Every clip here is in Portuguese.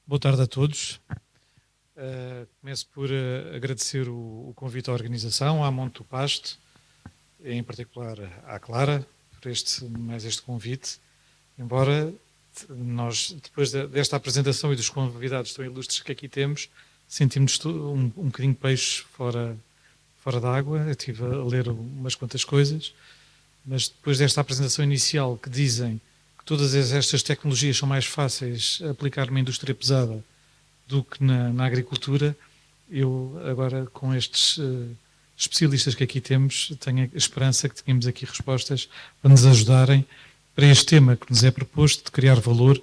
Boa tarde a todos. Começo por agradecer o convite à organização, à Monte do Pasto, em particular à Clara, por mais este convite. Embora nós, depois desta apresentação e dos convidados tão ilustres que aqui temos, sentimos um bocadinho peixe fora d'água. Eu estive a ler umas quantas coisas, mas depois desta apresentação inicial que dizem que todas estas tecnologias são mais fáceis a aplicar numa indústria pesada do que na agricultura, eu agora com estes especialistas que aqui temos, tenho a esperança que tenhamos aqui respostas para nos ajudarem para este tema que nos é proposto de criar valor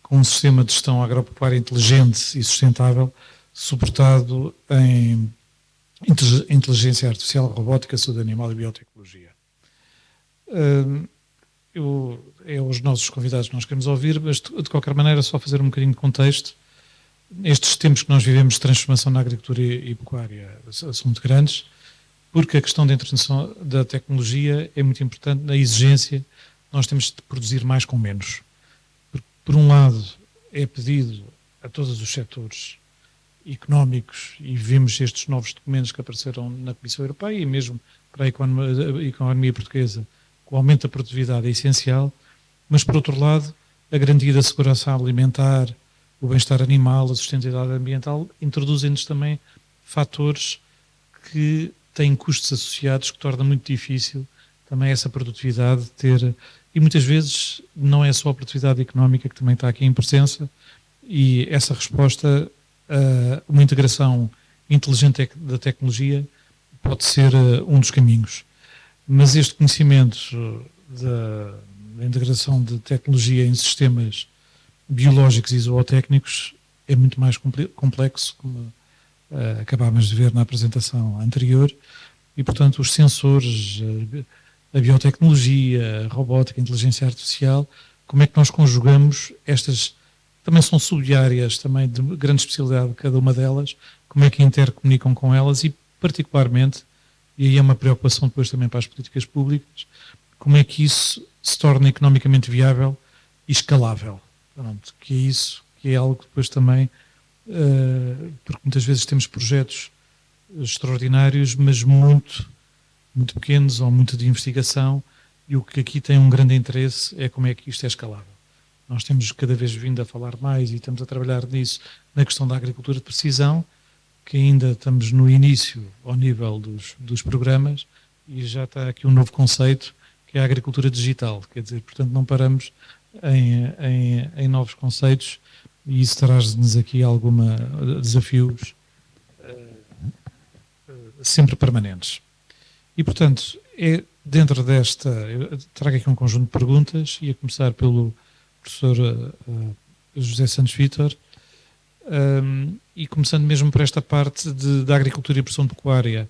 com um sistema de gestão agropecuária inteligente e sustentável, suportado em inteligência artificial, robótica, saúde animal e biotecnologia. É os nossos convidados que nós queremos ouvir, mas de qualquer maneira só fazer um bocadinho de contexto. Estes tempos que nós vivemos de transformação na agricultura e pecuária são muito grandes, porque a questão da introdução da tecnologia é muito importante na exigência. Nós temos de produzir mais com menos. Por um lado, é pedido a todos os setores económicos, e vemos estes novos documentos que apareceram na Comissão Europeia e mesmo para a economia portuguesa, que o aumento da produtividade é essencial, mas, por outro lado, a garantia da segurança alimentar, o bem-estar animal, a sustentabilidade ambiental, introduzem-nos também fatores que têm custos associados que torna muito difícil também essa produtividade ter, e muitas vezes não é só a produtividade económica que também está aqui em presença, e essa resposta a uma integração inteligente da tecnologia pode ser um dos caminhos. Mas este conhecimento da integração de tecnologia em sistemas biológicos e zootécnicos é muito mais complexo, como acabámos de ver na apresentação anterior, e, portanto, os sensores, a biotecnologia, a robótica, a inteligência artificial, como é que nós conjugamos estas, também são sub-áreas também de grande especialidade cada uma delas, como é que intercomunicam com elas e, particularmente, e aí é uma preocupação depois também para as políticas públicas, como é que isso se torna economicamente viável e escalável. Pronto, que é isso, que é algo que depois também, porque muitas vezes temos projetos extraordinários, mas muito pequenos ou muito de investigação, e o que aqui tem um grande interesse é como é que isto é escalável. Nós temos cada vez vindo a falar mais e estamos a trabalhar nisso na questão da agricultura de precisão, que ainda estamos no início ao nível dos programas, e já está aqui um novo conceito, que é a agricultura digital. Quer dizer, portanto, não paramos em novos conceitos, e isso traz-nos aqui alguns desafios sempre permanentes. E, portanto, dentro desta, eu trago aqui um conjunto de perguntas, e a começar pelo professor José Santos Vítor, e começando mesmo por esta parte da agricultura e produção pecuária,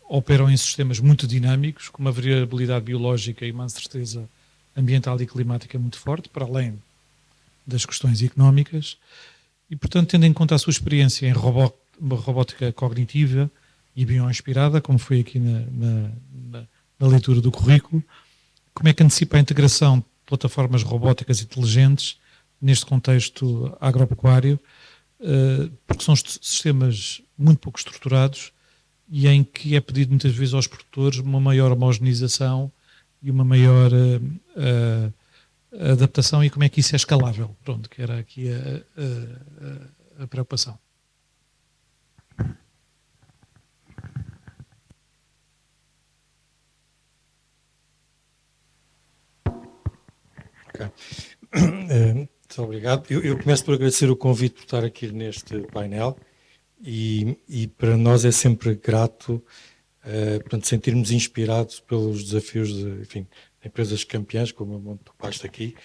operam em sistemas muito dinâmicos, com uma variabilidade biológica e uma incerteza ambiental e climática muito forte, para além das questões económicas, e, portanto, tendo em conta a sua experiência em robótica cognitiva e bioinspirada, como foi aqui na leitura do currículo, como é que antecipa a integração de plataformas robóticas inteligentes neste contexto agropecuário, porque são sistemas muito pouco estruturados e em que é pedido muitas vezes aos produtores uma maior homogeneização e uma maior adaptação, e como é que isso é escalável. Pronto, que era aqui a preocupação. Okay. Muito obrigado. Eu começo por agradecer o convite por estar aqui neste painel, e para nós é sempre grato portanto, sentirmos inspirados pelos desafios de empresas campeãs, como a Monte do Pasto aqui,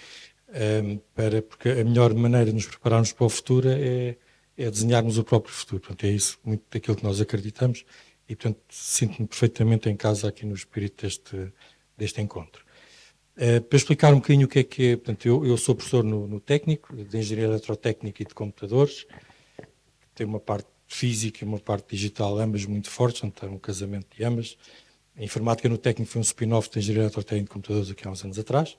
porque a melhor maneira de nos prepararmos para o futuro é desenharmos o próprio futuro. Portanto, é isso, muito daquilo que nós acreditamos, e, portanto, sinto-me perfeitamente em casa aqui no espírito deste encontro. Para explicar um bocadinho o que é, portanto, eu sou professor no técnico, de Engenharia Eletrotécnica e de Computadores, que tem uma parte física e uma parte digital, ambas muito fortes, portanto, é um casamento de ambas. A informática no técnico foi um spin-off da Engenharia Eletrotécnica e de Computadores aqui há uns anos atrás.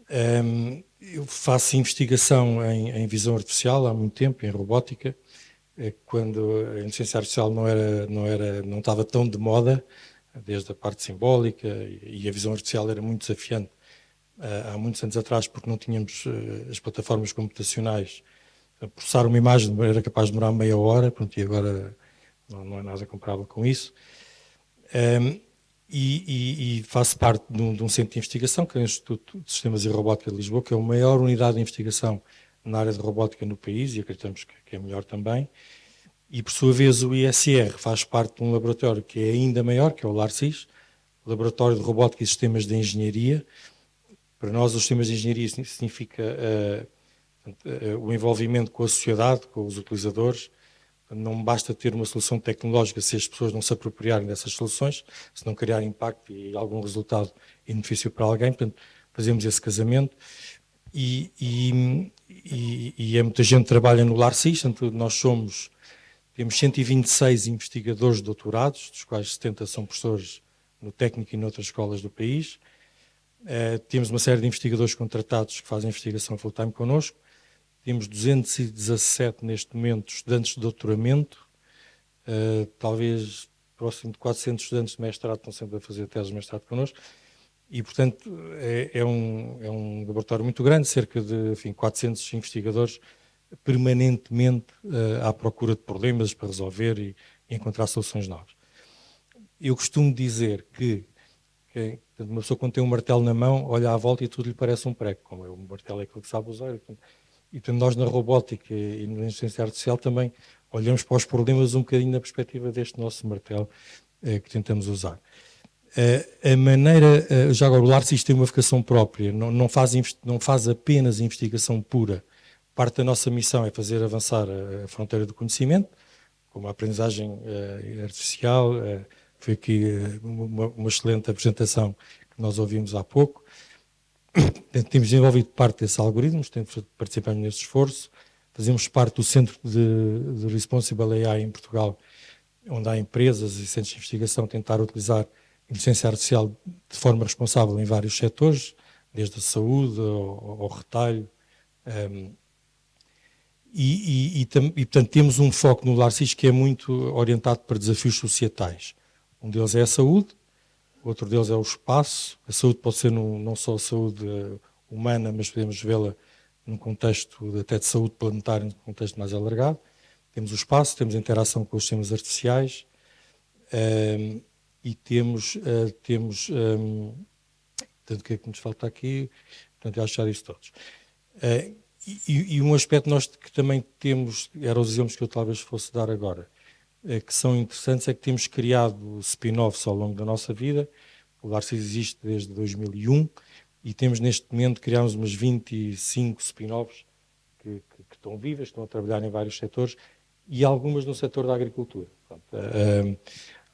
Eu faço investigação em visão artificial há muito tempo, em robótica, quando a inteligência artificial não estava tão de moda, desde a parte simbólica, e a visão artificial era muito desafiante há muitos anos atrás, porque não tínhamos as plataformas computacionais. Processar uma imagem era capaz de demorar meia hora, pronto, e agora não é nada comparável com isso. E faço parte de um centro de investigação, que é o Instituto de Sistemas e Robótica de Lisboa, que é a maior unidade de investigação na área de robótica no país, e acreditamos que é melhor também. E, por sua vez, o ISR faz parte de um laboratório que é ainda maior, que é o LARSIS, Laboratório de Robótica e Sistemas de Engenharia. Para nós, os sistemas de engenharia significa o envolvimento com a sociedade, com os utilizadores. Não basta ter uma solução tecnológica se as pessoas não se apropriarem dessas soluções, se não criar impacto e algum resultado em benefício para alguém. Portanto, fazemos esse casamento. E é muita gente que trabalha no LARSIS, portanto, temos 126 investigadores doutorados, dos quais 70 são professores no técnico e noutras escolas do país. Temos uma série de investigadores contratados que fazem investigação full-time connosco. Temos 217 neste momento estudantes de doutoramento, talvez próximo de 400 estudantes de mestrado estão sempre a fazer tese de mestrado connosco. E, portanto, é um laboratório muito grande, cerca de 400 investigadores permanentemente à procura de problemas para resolver e encontrar soluções novas. Eu costumo dizer que uma pessoa, quando tem um martelo na mão, olha à volta e tudo lhe parece um prego, como o martelo é aquilo que sabe usar. E portanto, nós na robótica e na inteligência artificial também olhamos para os problemas um bocadinho na perspectiva deste nosso martelo que tentamos usar. A maneira, já agora o LARSIS tem uma vocação própria, não faz apenas investigação pura. Parte da nossa missão é fazer avançar a fronteira do conhecimento, como a aprendizagem artificial. Foi aqui uma excelente apresentação que nós ouvimos há pouco. Temos desenvolvido parte desses algoritmos, participamos nesse esforço. Fazemos parte do Centro de Responsible AI em Portugal, onde há empresas e centros de investigação a tentar utilizar inteligência artificial de forma responsável em vários setores, desde a saúde ao retalho. Portanto, temos um foco no LARSIS que é muito orientado para desafios societais. Um deles é a saúde, outro deles é o espaço. A saúde pode ser não só a saúde humana, mas podemos vê-la num contexto até de saúde planetária, num contexto mais alargado. Temos o espaço, temos a interação com os sistemas artificiais e temos portanto, o que é que nos falta aqui? Portanto, eu acho que já disse todos. E um aspecto nós que também temos, eram os exemplos que eu talvez fosse dar agora, que são interessantes, é que temos criado spin-offs ao longo da nossa vida. O LARSIS existe desde 2001 e temos neste momento, criámos umas 25 spin-offs que estão vivas, estão a trabalhar em vários setores e algumas no setor da agricultura. Portanto,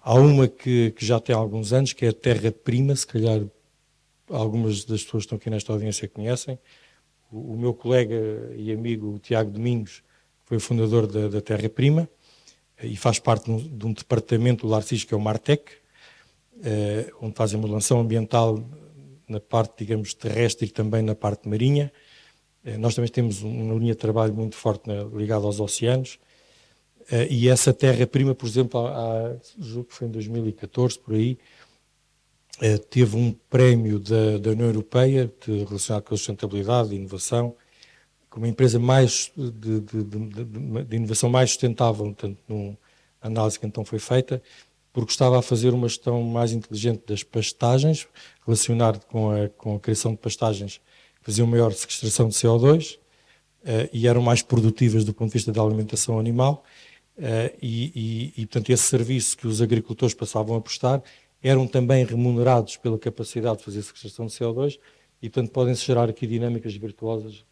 há uma que já tem alguns anos, que é a Terra Prima, se calhar algumas das pessoas que estão aqui nesta audiência conhecem. O meu colega e amigo, o Tiago Domingos, foi o fundador da Terra Prima e faz parte de um departamento do LARSIS, que é o MarTech, onde fazem modelação ambiental na parte, digamos, terrestre e também na parte marinha. Nós também temos uma linha de trabalho muito forte ligada aos oceanos. E essa Terra-Prima, por exemplo, julgo que foi em 2014, por aí, teve um prémio da União Europeia relacionado com a sustentabilidade e inovação, como a empresa de inovação mais sustentável, portanto, numa análise que então foi feita, porque estava a fazer uma gestão mais inteligente das pastagens, relacionado com a criação de pastagens que faziam maior sequestração de CO2 e eram mais produtivas do ponto de vista da alimentação animal. Portanto, esse serviço que os agricultores passavam a prestar eram também remunerados pela capacidade de fazer sequestração de CO2 e, portanto, podem-se gerar aqui dinâmicas virtuosas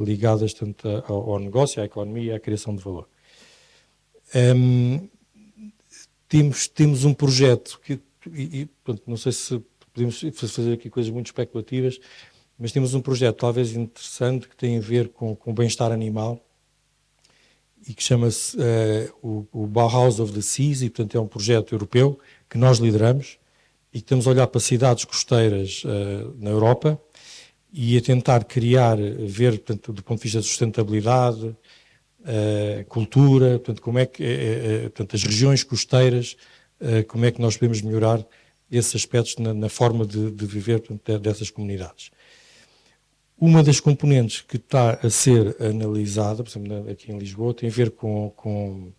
ligadas tanto ao negócio, à economia e à criação de valor. Temos um projeto que, portanto, não sei se podemos fazer aqui coisas muito especulativas, mas temos um projeto talvez interessante que tem a ver com o bem-estar animal e que chama-se o Bauhaus of the Seas, e portanto é um projeto europeu que nós lideramos e que estamos a olhar para cidades costeiras na Europa e a tentar criar, ver, portanto, do ponto de vista de sustentabilidade, cultura, portanto, como é que, portanto, as regiões costeiras, como é que nós podemos melhorar esses aspectos na forma de viver, portanto, dessas comunidades. Uma das componentes que está a ser analisada, por exemplo, aqui em Lisboa, tem a ver com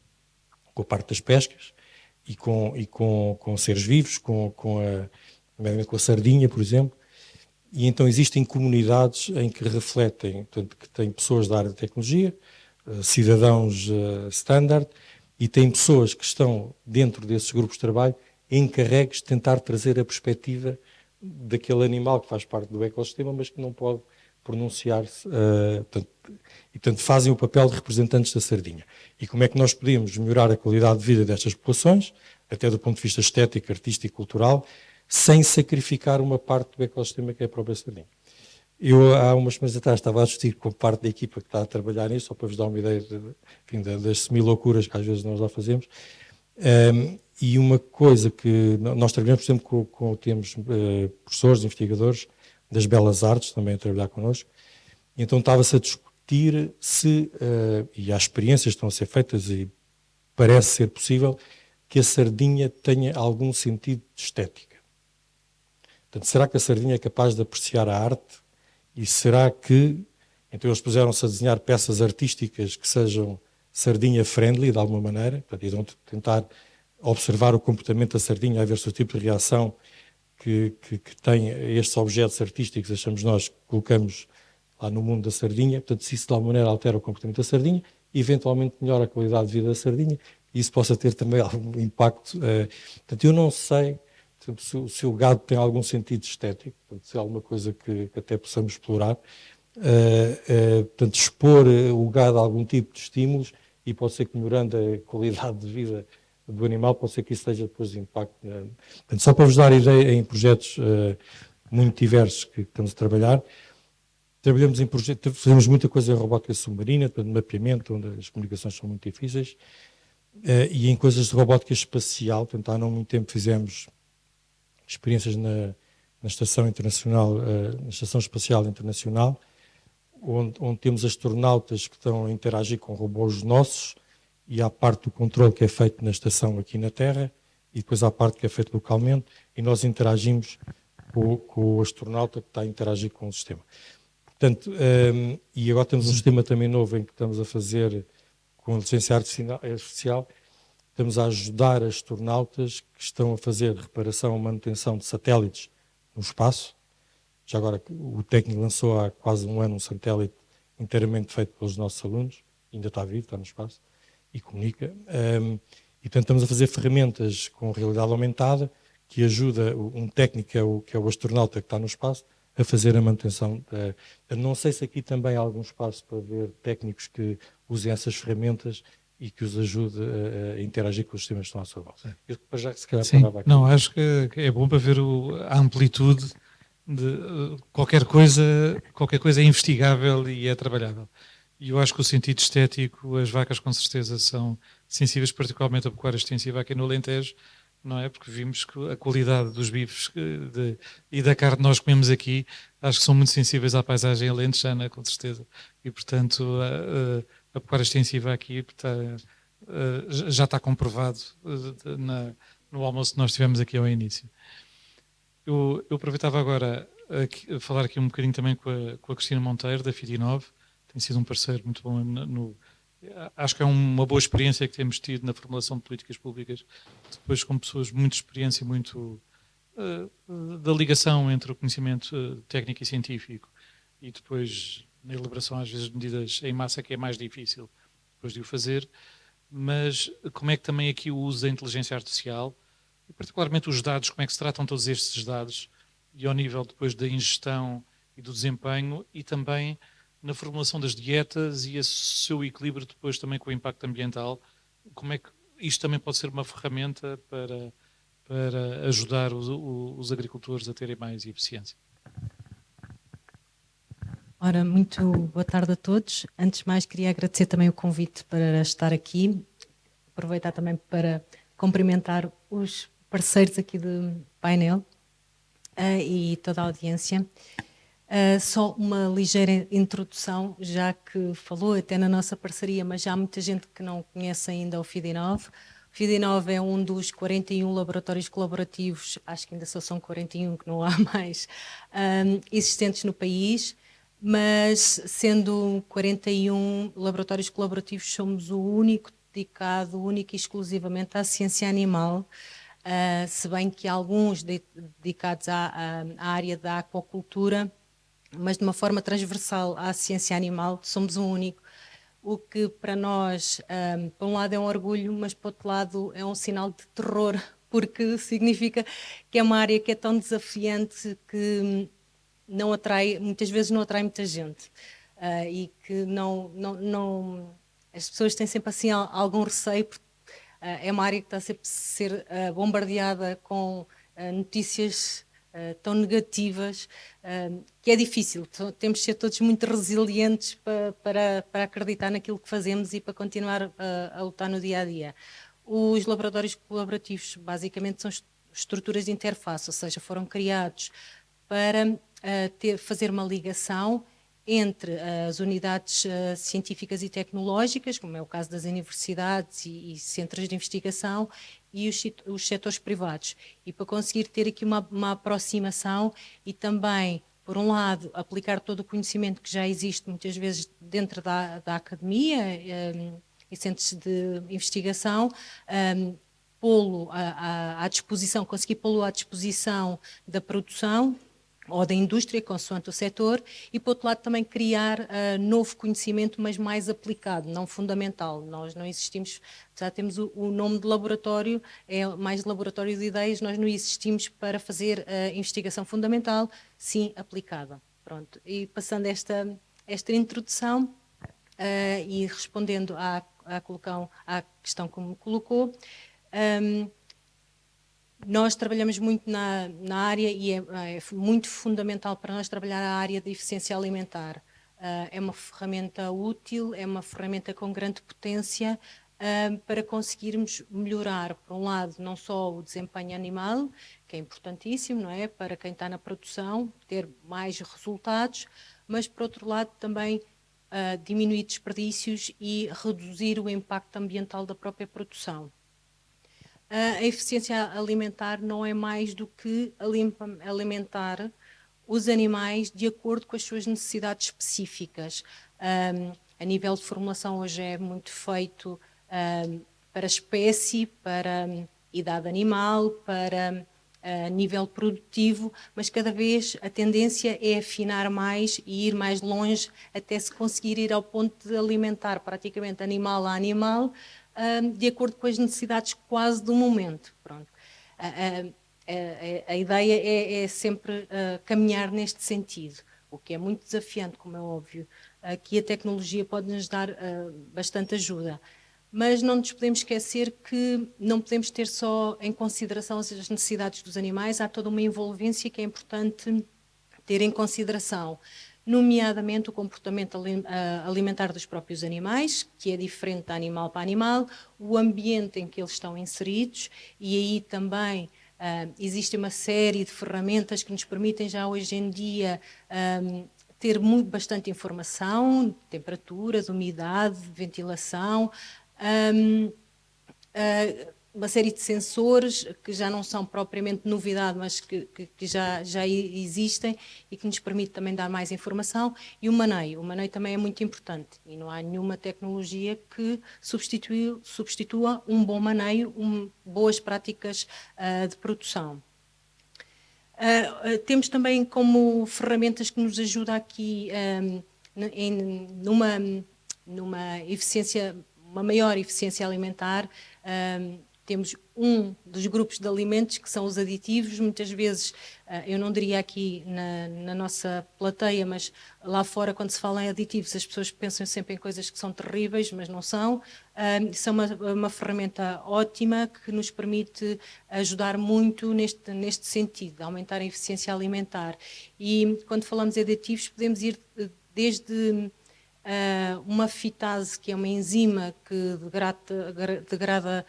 a parte das pescas e com seres vivos, com a sardinha, por exemplo. E então existem comunidades em que refletem, portanto, que têm pessoas da área de tecnologia, cidadãos standard, e tem pessoas que estão dentro desses grupos de trabalho encarregues de tentar trazer a perspectiva daquele animal que faz parte do ecossistema, mas que não pode pronunciar-se, e portanto fazem o papel de representantes da sardinha. E como é que nós podemos melhorar a qualidade de vida destas populações, até do ponto de vista estético, artístico e cultural, sem sacrificar uma parte do ecossistema que é a própria sardinha. Eu, há umas semanas atrás, estava a discutir com parte da equipa que está a trabalhar nisso, só para vos dar uma ideia enfim, das semi-loucuras que às vezes nós lá fazemos. E uma coisa que nós trabalhamos, por exemplo, temos professores, investigadores das Belas Artes também a trabalhar connosco, e então estava-se a discutir se, e há experiências que estão a ser feitas e parece ser possível, que a sardinha tenha algum sentido de estética. Portanto, será que a sardinha é capaz de apreciar a arte? E será que, então eles puseram-se a desenhar peças artísticas que sejam sardinha-friendly, de alguma maneira, portanto, e vão tentar observar o comportamento da sardinha, a ver se o tipo de reação que tem estes objetos artísticos, achamos nós, que colocamos lá no mundo da sardinha, portanto, se isso de alguma maneira altera o comportamento da sardinha, eventualmente melhora a qualidade de vida da sardinha, e isso possa ter também algum impacto. Portanto, eu não sei se o gado tem algum sentido estético, portanto, se é alguma coisa que até possamos explorar, portanto, expor o gado a algum tipo de estímulos, e pode ser que melhorando a qualidade de vida do animal, pode ser que isso tenha depois impacto. Portanto, só para vos dar ideia, em projetos muito diversos que estamos a trabalhar, trabalhamos em projetos, fazemos muita coisa em robótica submarina, portanto, mapeamento, onde as comunicações são muito difíceis, e em coisas de robótica espacial, portanto, há não muito tempo fizemos experiências na Estação Internacional, na Estação Espacial Internacional, onde temos astronautas que estão a interagir com robôs nossos, e há parte do controle que é feito na estação aqui na Terra, e depois há parte que é feita localmente, e nós interagimos com o astronauta que está a interagir com o sistema. Portanto, e agora temos um sistema também novo em que estamos a fazer com a inteligência artificial, estamos a ajudar astronautas que estão a fazer reparação ou manutenção de satélites no espaço. Já agora o técnico lançou há quase um ano um satélite inteiramente feito pelos nossos alunos, ainda está vivo, está no espaço, e comunica. E portanto estamos a fazer ferramentas com realidade aumentada que ajuda um técnico, que é o astronauta que está no espaço, a fazer a manutenção. Não sei se aqui também há algum espaço para ver técnicos que usem essas ferramentas e que os ajude a interagir com os sistemas que estão à sua volta. Eu, já, se calhar, sim, não, acho que é bom para ver a amplitude de qualquer coisa é investigável e é trabalhável. E eu acho que o sentido estético, as vacas com certeza são sensíveis, particularmente a pecuária extensiva aqui no Alentejo, não é? Porque vimos que a qualidade dos bifes e da carne que nós comemos aqui, acho que são muito sensíveis à paisagem alentejana, com certeza. E, portanto, a pecuária extensiva aqui já está comprovado no almoço que nós tivemos aqui ao início. Eu aproveitava agora a falar aqui um bocadinho também com a Cristina Monteiro, da FIDI9. Tem sido um parceiro muito bom acho que é uma boa experiência que temos tido na formulação de políticas públicas, depois com pessoas muito experiência, muito da ligação entre o conhecimento técnico e científico, e depois na elaboração às vezes de medidas em massa, que é mais difícil depois de o fazer. Mas como é que também aqui o uso da inteligência artificial, e particularmente os dados, como é que se tratam todos estes dados, e ao nível depois da ingestão e do desempenho, e também na formulação das dietas e o seu equilíbrio depois também com o impacto ambiental, como é que isto também pode ser uma ferramenta para ajudar os agricultores a terem mais eficiência? Ora, muito boa tarde a todos. Antes de mais, queria agradecer também o convite para estar aqui. Aproveitar também para cumprimentar os parceiros aqui do painel e toda a audiência. Só uma ligeira introdução, já que falou até na nossa parceria, mas já há muita gente que não conhece ainda o FIDINOV. O FIDINOV é um dos 41 laboratórios colaborativos, acho que ainda só são 41, que não há mais, existentes no país, mas sendo 41 laboratórios colaborativos, somos o único dedicado, único e exclusivamente à ciência animal, se bem que há alguns dedicados à área da aquacultura, mas de uma forma transversal à ciência animal, somos o único, o que para nós, por um lado é um orgulho, mas por outro lado é um sinal de terror, porque significa que é uma área que é tão desafiante que não atrai, muitas vezes não atrai muita gente, e que as pessoas têm sempre assim algum receio, porque é uma área que está sempre a ser bombardeada com notícias tão negativas, que é difícil. Temos de ser todos muito resilientes para acreditar naquilo que fazemos e para continuar a lutar no dia a dia. Os laboratórios colaborativos basicamente são estruturas de interface, ou seja, foram criados para fazer uma ligação entre as unidades científicas e tecnológicas, como é o caso das universidades e centros de investigação, e os setores privados. E para conseguir ter aqui uma aproximação e também, por um lado, aplicar todo o conhecimento que já existe muitas vezes dentro da academia e centros de investigação, pô-lo à disposição, conseguir pô-lo à disposição da produção ou da indústria, consoante o setor, e, por outro lado, também criar novo conhecimento, mas mais aplicado, não fundamental. Nós não existimos, já temos o nome de laboratório, é mais laboratório de ideias, nós não existimos para fazer investigação fundamental, sim aplicada. Pronto. E passando esta introdução e respondendo à questão que me colocou, nós trabalhamos muito na área e é muito fundamental para nós trabalhar a área da eficiência alimentar. É uma ferramenta útil, é uma ferramenta com grande potência para conseguirmos melhorar, por um lado, não só o desempenho animal, que é importantíssimo, não é? Para quem está na produção, ter mais resultados, mas, por outro lado, também diminuir desperdícios e reduzir o impacto ambiental da própria produção. A eficiência alimentar não é mais do que alimentar os animais de acordo com as suas necessidades específicas. A nível de formulação hoje é muito feito para espécie, para idade animal, para nível produtivo, mas cada vez a tendência é afinar mais e ir mais longe até se conseguir ir ao ponto de alimentar praticamente animal a animal, de acordo com as necessidades quase do momento. Pronto. A ideia é sempre caminhar neste sentido, o que é muito desafiante, como é óbvio. Aqui a tecnologia pode nos dar bastante ajuda, mas não nos podemos esquecer que não podemos ter só em consideração as necessidades dos animais, há toda uma envolvência que é importante ter em consideração, nomeadamente o comportamento alimentar dos próprios animais, que é diferente de animal para animal, o ambiente em que eles estão inseridos, e aí também existe uma série de ferramentas que nos permitem já hoje em dia ter bastante informação, temperaturas, umidade, ventilação, uma série de sensores que já não são propriamente novidade, mas que já existem e que nos permite também dar mais informação. E o maneio também é muito importante e não há nenhuma tecnologia que substitua um bom maneio, boas práticas de produção. Temos também como ferramentas que nos ajudam aqui numa eficiência, uma maior eficiência alimentar. Temos um dos grupos de alimentos que são os aditivos. Muitas vezes, eu não diria aqui na nossa plateia, mas lá fora, quando se fala em aditivos, as pessoas pensam sempre em coisas que são terríveis, mas não são. São uma ferramenta ótima que nos permite ajudar muito neste sentido, de aumentar a eficiência alimentar. E quando falamos em aditivos, podemos ir desde uma fitase, que é uma enzima que degrada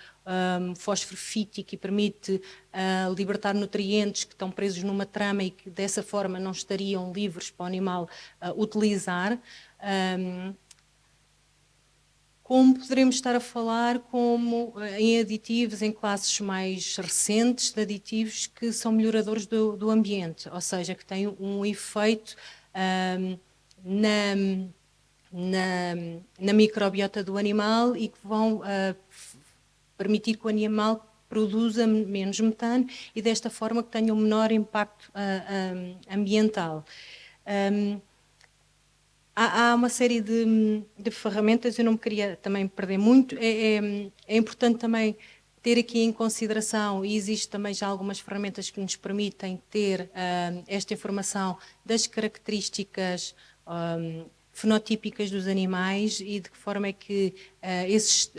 fósforo fítico e permite libertar nutrientes que estão presos numa trama e que dessa forma não estariam livres para o animal utilizar. Como poderemos estar a falar como em aditivos, em classes mais recentes de aditivos que são melhoradores do ambiente, ou seja, que têm um efeito na microbiota do animal e que vão permitir que o animal produza menos metano e desta forma que tenha um menor impacto ambiental. Há uma série de ferramentas, eu não me queria também perder muito, é importante também ter aqui em consideração, e existe também já algumas ferramentas que nos permitem ter esta informação das características fenotípicas dos animais e de que forma é que esses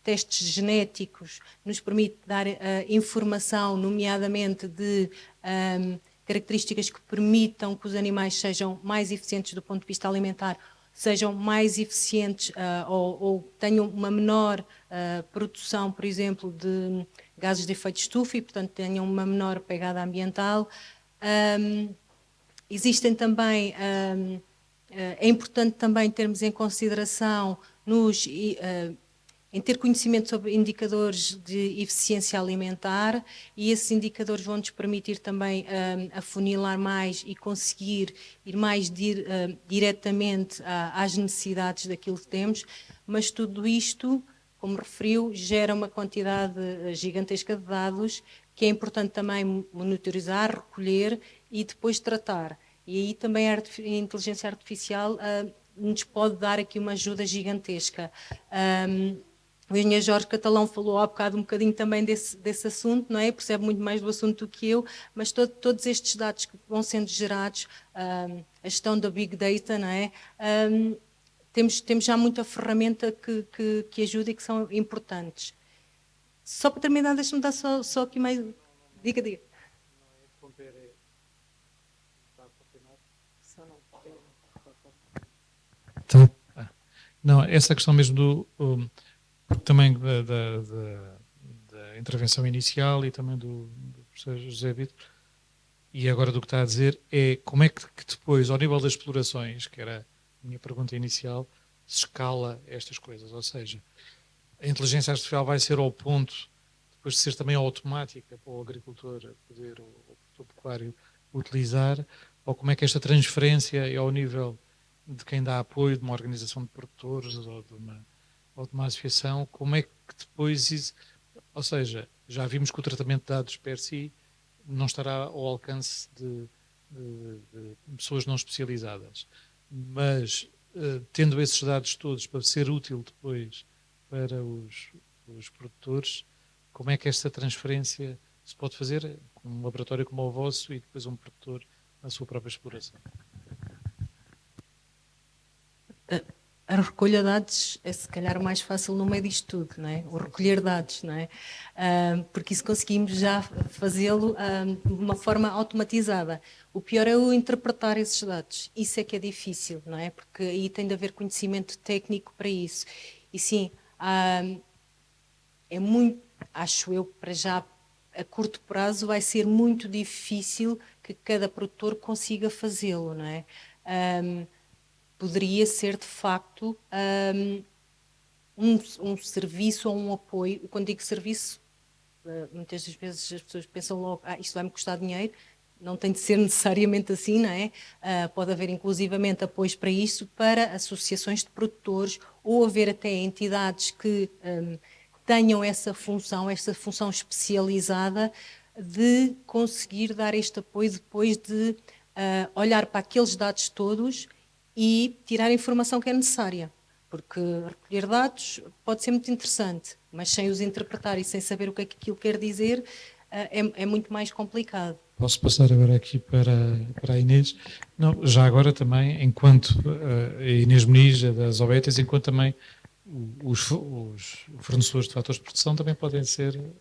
testes genéticos nos permitem dar informação, nomeadamente de características que permitam que os animais sejam mais eficientes do ponto de vista alimentar, sejam mais eficientes ou tenham uma menor produção, por exemplo, de gases de efeito estufa e, portanto, tenham uma menor pegada ambiental. Existem também, é importante também termos em consideração em ter conhecimento sobre indicadores de eficiência alimentar e esses indicadores vão-nos permitir também afunilar mais e conseguir ir mais diretamente às necessidades daquilo que temos, mas tudo isto, como referiu, gera uma quantidade gigantesca de dados que é importante também monitorizar, recolher e depois tratar. E aí também a inteligência artificial nos pode dar aqui uma ajuda gigantesca. O engenheiro Jorge Catalão falou há bocado um bocadinho também desse assunto, não é? Percebe muito mais do assunto do que eu, mas todos estes dados que vão sendo gerados, a gestão da Big Data, não é? Temos já muita ferramenta que ajuda e que são importantes. Só para terminar, deixa-me dar só aqui mais... Diga. Não, essa questão mesmo também da intervenção inicial e também do professor José Vitor, e agora do que está a dizer, é como é que depois, ao nível das explorações, que era a minha pergunta inicial, se escala estas coisas, ou seja, a inteligência artificial vai ser ao ponto, depois de ser também automática para o agricultor poder, ou o produtor pecuário, utilizar, ou como é que esta transferência é ao nível de quem dá apoio, de uma organização de produtores ou de uma associação, como é que depois, ou seja, já vimos que o tratamento de dados per si não estará ao alcance de pessoas não especializadas, mas tendo esses dados todos para ser útil depois para os produtores, como é que esta transferência se pode fazer com um laboratório como o vosso e depois um produtor na sua própria exploração? A recolha de dados é se calhar o mais fácil no meio disto tudo, não é? O recolher dados, não é? Porque isso conseguimos já fazê-lo de uma forma automatizada. O pior é o interpretar esses dados. Isso é que é difícil, não é? Porque aí tem de haver conhecimento técnico para isso. E sim, é muito, acho eu, para já a curto prazo vai ser muito difícil que cada produtor consiga fazê-lo, não é? Poderia ser, de facto, um serviço ou um apoio. Quando digo serviço, muitas das vezes as pessoas pensam logo, isto vai-me custar dinheiro. Não tem de ser necessariamente assim, não é? Pode haver, inclusivamente, apoios para isso, para associações de produtores, ou haver até entidades que tenham essa função especializada de conseguir dar este apoio depois de olhar para aqueles dados todos e tirar a informação que é necessária, porque recolher dados pode ser muito interessante, mas sem os interpretar e sem saber o que é que aquilo quer dizer, é muito mais complicado. Posso passar agora aqui para a Inês? Não, já agora também, enquanto a Inês Muniz, das OBETES, enquanto também os fornecedores de fatores de produção também podem ser, de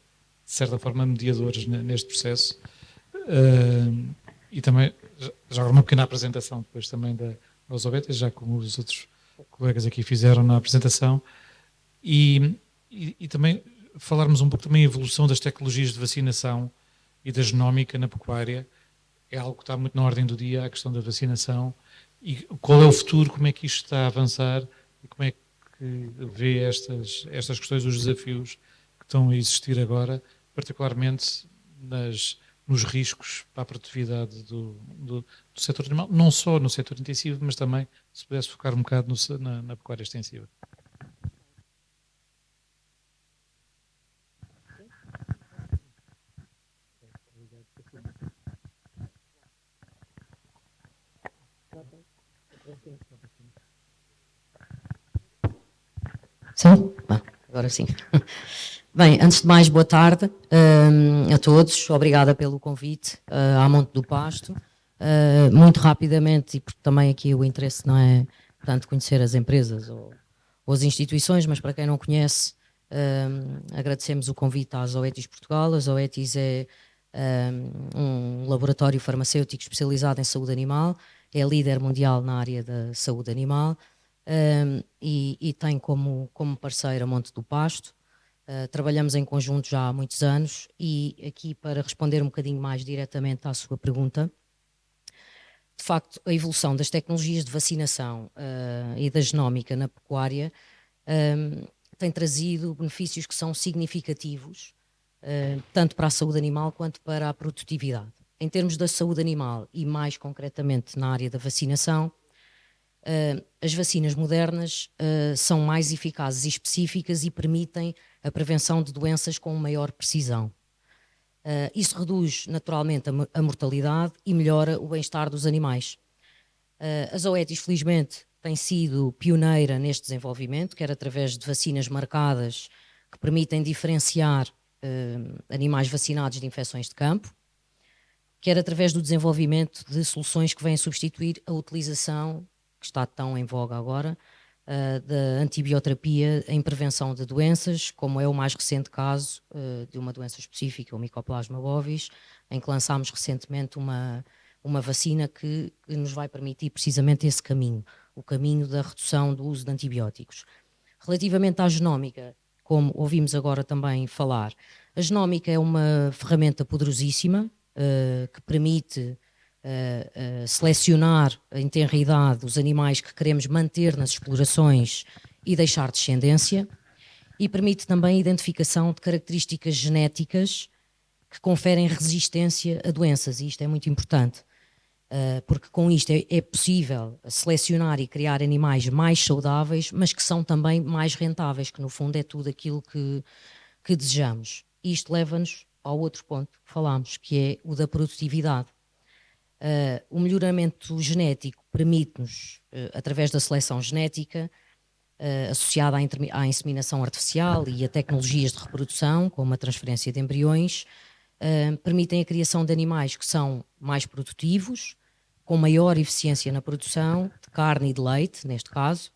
certa forma, mediadores neste processo. E também, já agora uma pequena apresentação depois também das OBETES, já como os outros colegas aqui fizeram na apresentação, e também falarmos um pouco também a evolução das tecnologias de vacinação e da genómica na pecuária. É algo que está muito na ordem do dia, a questão da vacinação, e qual é o futuro, como é que isto está a avançar e como é que vê estas questões, os desafios que estão a existir agora, particularmente nos riscos para a produtividade do setor animal, não só no setor intensivo, mas também, se pudesse focar um bocado na pecuária extensiva. Sim? Agora sim. Bem, antes de mais, boa tarde a todos. Obrigada pelo convite à Monte do Pasto. Muito rapidamente, e porque também aqui o interesse não é tanto conhecer as empresas ou as instituições, mas para quem não conhece, agradecemos o convite à Zoetis Portugal. A Zoetis é um laboratório farmacêutico especializado em saúde animal, é líder mundial na área da saúde animal. E tem como parceira Monte do Pasto. Trabalhamos em conjunto já há muitos anos, e aqui para responder um bocadinho mais diretamente à sua pergunta, de facto a evolução das tecnologias de vacinação e da genómica na pecuária tem trazido benefícios que são significativos, tanto para a saúde animal quanto para a produtividade. Em termos da saúde animal e mais concretamente na área da vacinação, as vacinas modernas são mais eficazes e específicas e permitem a prevenção de doenças com maior precisão. Isso reduz naturalmente a mortalidade e melhora o bem-estar dos animais. A Zoetis, felizmente, tem sido pioneira neste desenvolvimento, quer através de vacinas marcadas que permitem diferenciar animais vacinados de infecções de campo, quer através do desenvolvimento de soluções que vêm substituir a utilização, que está tão em voga agora, da antibioterapia em prevenção de doenças, como é o mais recente caso de uma doença específica, o Mycoplasma bovis, em que lançámos recentemente uma vacina que nos vai permitir precisamente esse caminho, o caminho da redução do uso de antibióticos. Relativamente à genómica, como ouvimos agora também falar, a genómica é uma ferramenta poderosíssima que permite selecionar em tenra idade os animais que queremos manter nas explorações e deixar descendência, e permite também a identificação de características genéticas que conferem resistência a doenças, e isto é muito importante, porque com isto é possível selecionar e criar animais mais saudáveis, mas que são também mais rentáveis, que no fundo é tudo aquilo que desejamos. E isto leva-nos ao outro ponto que falámos, que é o da produtividade. O melhoramento genético permite-nos, através da seleção genética, associada à inseminação artificial e a tecnologias de reprodução, como a transferência de embriões, permitem a criação de animais que são mais produtivos, com maior eficiência na produção de carne e de leite, neste caso,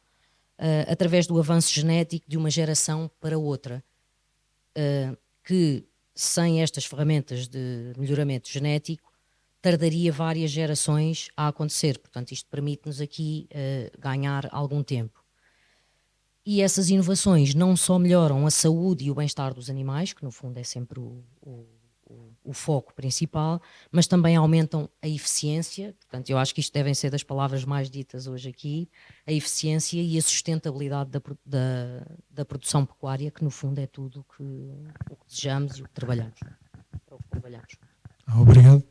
através do avanço genético de uma geração para outra, que sem estas ferramentas de melhoramento genético tardaria várias gerações a acontecer. Portanto, isto permite-nos aqui ganhar algum tempo. E essas inovações não só melhoram a saúde e o bem-estar dos animais, que no fundo é sempre o foco principal, mas também aumentam a eficiência. Portanto, eu acho que isto devem ser das palavras mais ditas hoje aqui, a eficiência e a sustentabilidade da produção pecuária, que no fundo é tudo o que desejamos e o que trabalhamos. Obrigado.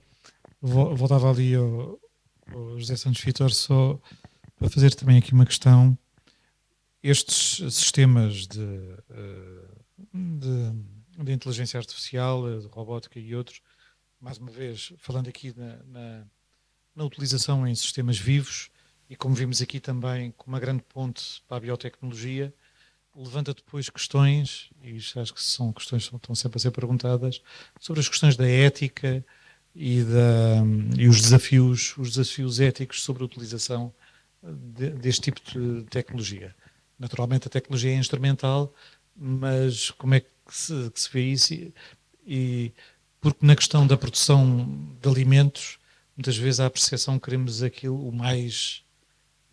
Voltava ali ao José Santos Vitor só para fazer também aqui uma questão. Estes sistemas de inteligência artificial, de robótica e outros, mais uma vez, falando aqui na utilização em sistemas vivos, e como vimos aqui também com uma grande ponte para a biotecnologia, levanta depois questões, e acho que são questões que estão sempre a ser perguntadas, sobre as questões da ética e os desafios éticos sobre a utilização deste tipo de tecnologia. Naturalmente a tecnologia é instrumental, mas como é que se vê isso? E porque na questão da produção de alimentos, muitas vezes há a percepção que queremos aquilo o mais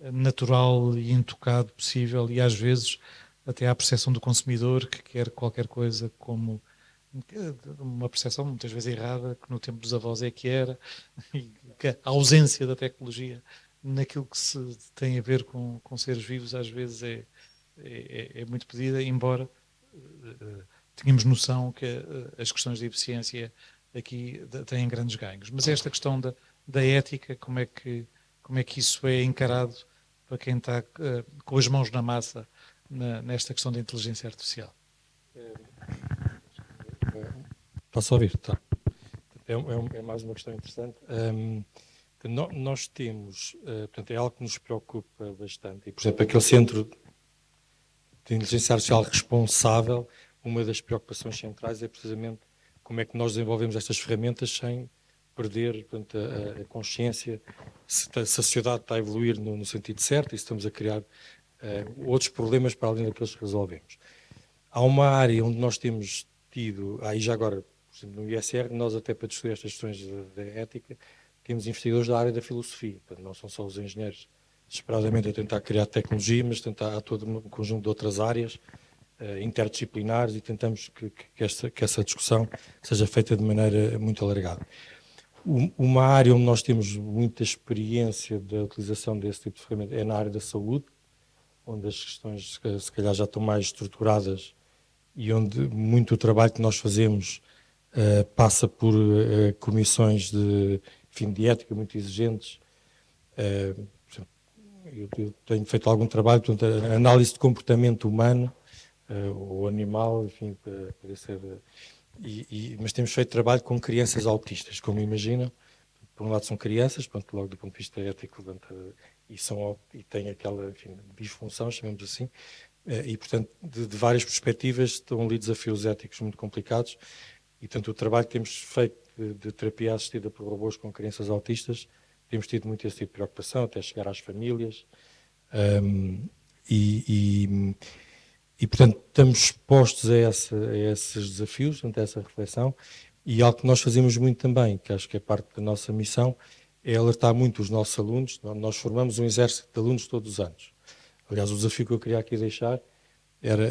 natural e intocado possível, e às vezes até à percepção do consumidor que quer qualquer coisa como uma percepção muitas vezes errada, que no tempo dos avós é que era, e que a ausência da tecnologia naquilo que se tem a ver com seres vivos às vezes é muito pedida, embora tínhamos noção que as questões de eficiência aqui têm grandes ganhos. Mas esta questão da ética, como é que isso é encarado para quem está com as mãos na massa nesta questão da inteligência artificial? Posso ouvir? Tá. É mais uma questão interessante. Nós temos, portanto, é algo que nos preocupa bastante. E, por exemplo, aquele centro de inteligência artificial responsável, uma das preocupações centrais é precisamente como é que nós desenvolvemos estas ferramentas sem perder, portanto, a consciência se a sociedade está a evoluir no sentido certo e se estamos a criar outros problemas para além daqueles que resolvemos. Há uma área onde nós temos tido, aí já agora, por exemplo, no ISR, nós até para discutir estas questões da ética, temos investigadores da área da filosofia, portanto, não são só os engenheiros desesperadamente a tentar criar tecnologia, mas há todo um conjunto de outras áreas interdisciplinares e tentamos que essa discussão seja feita de maneira muito alargada. Uma área onde nós temos muita experiência da utilização desse tipo de ferramenta é na área da saúde, onde as questões se calhar já estão mais estruturadas e onde muito o trabalho que nós fazemos passa por comissões de ética muito exigentes. Eu tenho feito algum trabalho, portanto, a análise de comportamento humano ou animal, enfim, para ser... mas temos feito trabalho com crianças autistas, como imaginam. Por um lado são crianças, portanto, logo do ponto de vista ético, e têm aquela, enfim, disfunção, chamemos assim, e, portanto, de várias perspectivas estão ali desafios éticos muito complicados, e, portanto, o trabalho que temos feito de terapia assistida por robôs com crianças autistas, temos tido muito esse tipo de preocupação, até chegar às famílias, e, portanto, estamos expostos a esses desafios, a essa reflexão, e algo que nós fazemos muito também, que acho que é parte da nossa missão, é alertar muito os nossos alunos. Nós formamos um exército de alunos todos os anos. Aliás, o desafio que eu queria aqui deixar era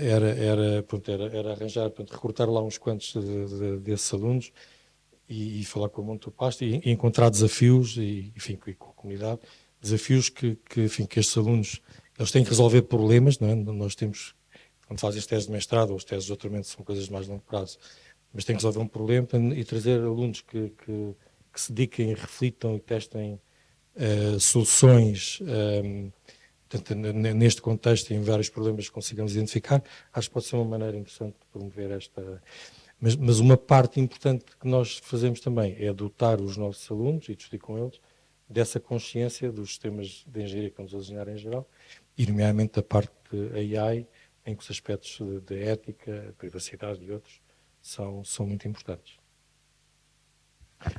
arranjar, recrutar lá uns quantos desses alunos e falar com o Monte do Pasto e encontrar desafios, enfim, com a comunidade, desafios que estes alunos, eles têm que resolver problemas, não é? Nós temos, quando fazem as teses de mestrado ou as teses de doutoramento, são coisas de mais longo prazo, mas têm que resolver um problema e trazer alunos que se dediquem, reflitam e testem soluções, portanto, neste contexto e em vários problemas que consigamos identificar, acho que pode ser uma maneira interessante de promover esta... Mas uma parte importante que nós fazemos também é dotar os nossos alunos, e discutir com eles, dessa consciência dos sistemas de engenharia que vamos desenhar em geral, e nomeadamente da parte de AI, em que os aspectos de ética, privacidade e outros são muito importantes.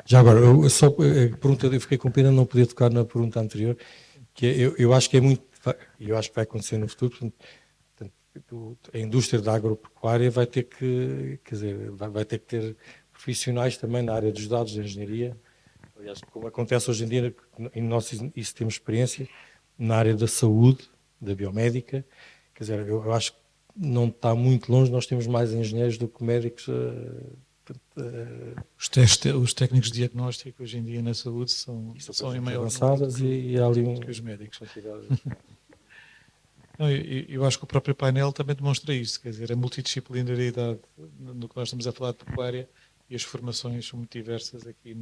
Já agora, eu fiquei com pena de não poder tocar na pergunta anterior, que eu acho que é muito, eu acho que vai acontecer no futuro, portanto, a indústria da agropecuária vai ter que, quer dizer, vai ter que ter profissionais também na área dos dados, da engenharia, aliás, como acontece hoje em dia, e nós isso temos experiência, na área da saúde, da biomédica, quer dizer, eu acho que não está muito longe, nós temos mais engenheiros do que médicos. Os técnicos de diagnóstico hoje em dia na saúde são em maior avançadas e há ali que os médicos. Não, eu acho que o próprio painel também demonstra isso, quer dizer, a multidisciplinaridade no que nós estamos a falar de pecuária e as formações são muito diversas aqui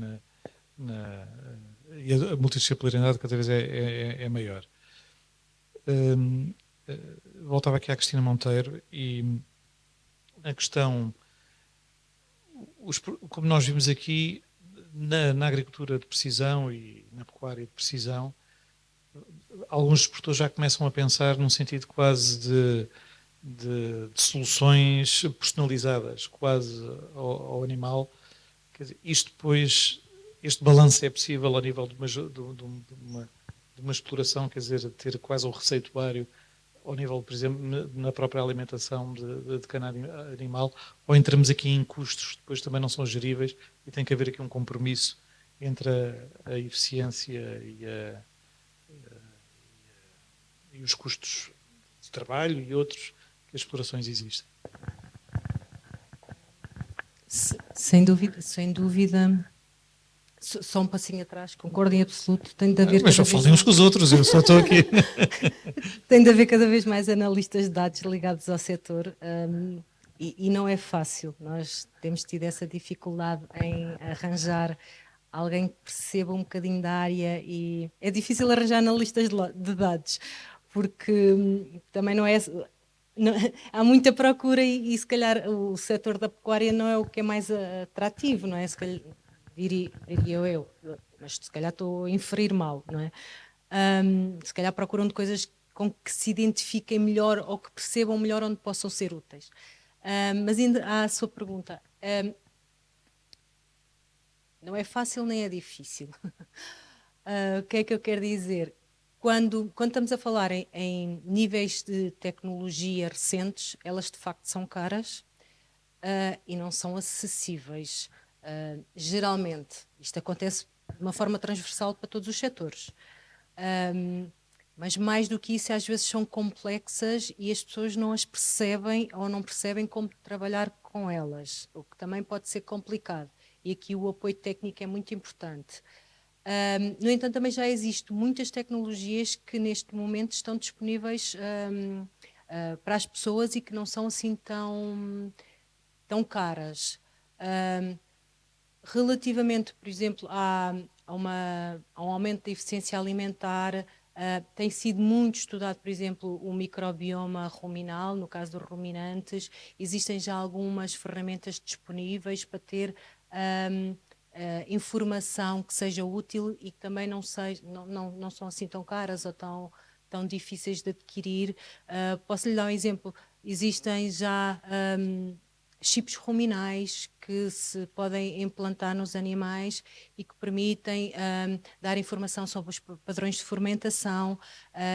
e a multidisciplinaridade cada vez é maior. Voltava aqui à Cristina Monteiro e a questão, como nós vimos aqui, na agricultura de precisão e na pecuária de precisão, alguns produtores já começam a pensar num sentido quase de soluções personalizadas, quase ao animal. Quer dizer, isto depois, este balanço é possível ao nível de uma exploração, quer dizer, ter quase um receituário ao nível, por exemplo, na própria alimentação de cana animal, ou entramos aqui em custos, depois também não são geríveis e tem que haver aqui um compromisso entre a eficiência os custos de trabalho e outros que as explorações existem. Sem dúvida. Só um passinho atrás, concordo em absoluto. Tem de haver Mas só falem uns com os outros, eu só estou aqui. Tem de haver cada vez mais analistas de dados ligados ao setor, e não é fácil. Nós temos tido essa dificuldade em arranjar alguém que perceba um bocadinho da área, e é difícil arranjar analistas de dados, porque também não é... Não, há muita procura e se calhar o setor da pecuária não é o que é mais atrativo, não é? Se calhar, diria eu, mas se calhar estou a inferir mal, não é? Se calhar procuram de coisas com que se identifiquem melhor ou que percebam melhor onde possam ser úteis. Mas ainda há a sua pergunta. Não é fácil nem é difícil. O que é que eu quero dizer? Quando estamos a falar em níveis de tecnologia recentes, elas de facto são caras e não são acessíveis. Geralmente, isto acontece de uma forma transversal para todos os setores. Mas mais do que isso, às vezes são complexas e as pessoas não as percebem ou não percebem como trabalhar com elas, o que também pode ser complicado. E aqui o apoio técnico é muito importante. No entanto, também já existem muitas tecnologias que neste momento estão disponíveis para as pessoas e que não são assim tão caras. Relativamente, por exemplo, a um aumento da eficiência alimentar, tem sido muito estudado, por exemplo, o microbioma ruminal, no caso dos ruminantes. Existem já algumas ferramentas disponíveis para ter informação que seja útil e que também não são assim tão caras ou tão difíceis de adquirir. Posso lhe dar um exemplo. Existem já chips ruminais que se podem implantar nos animais e que permitem dar informação sobre os padrões de fermentação,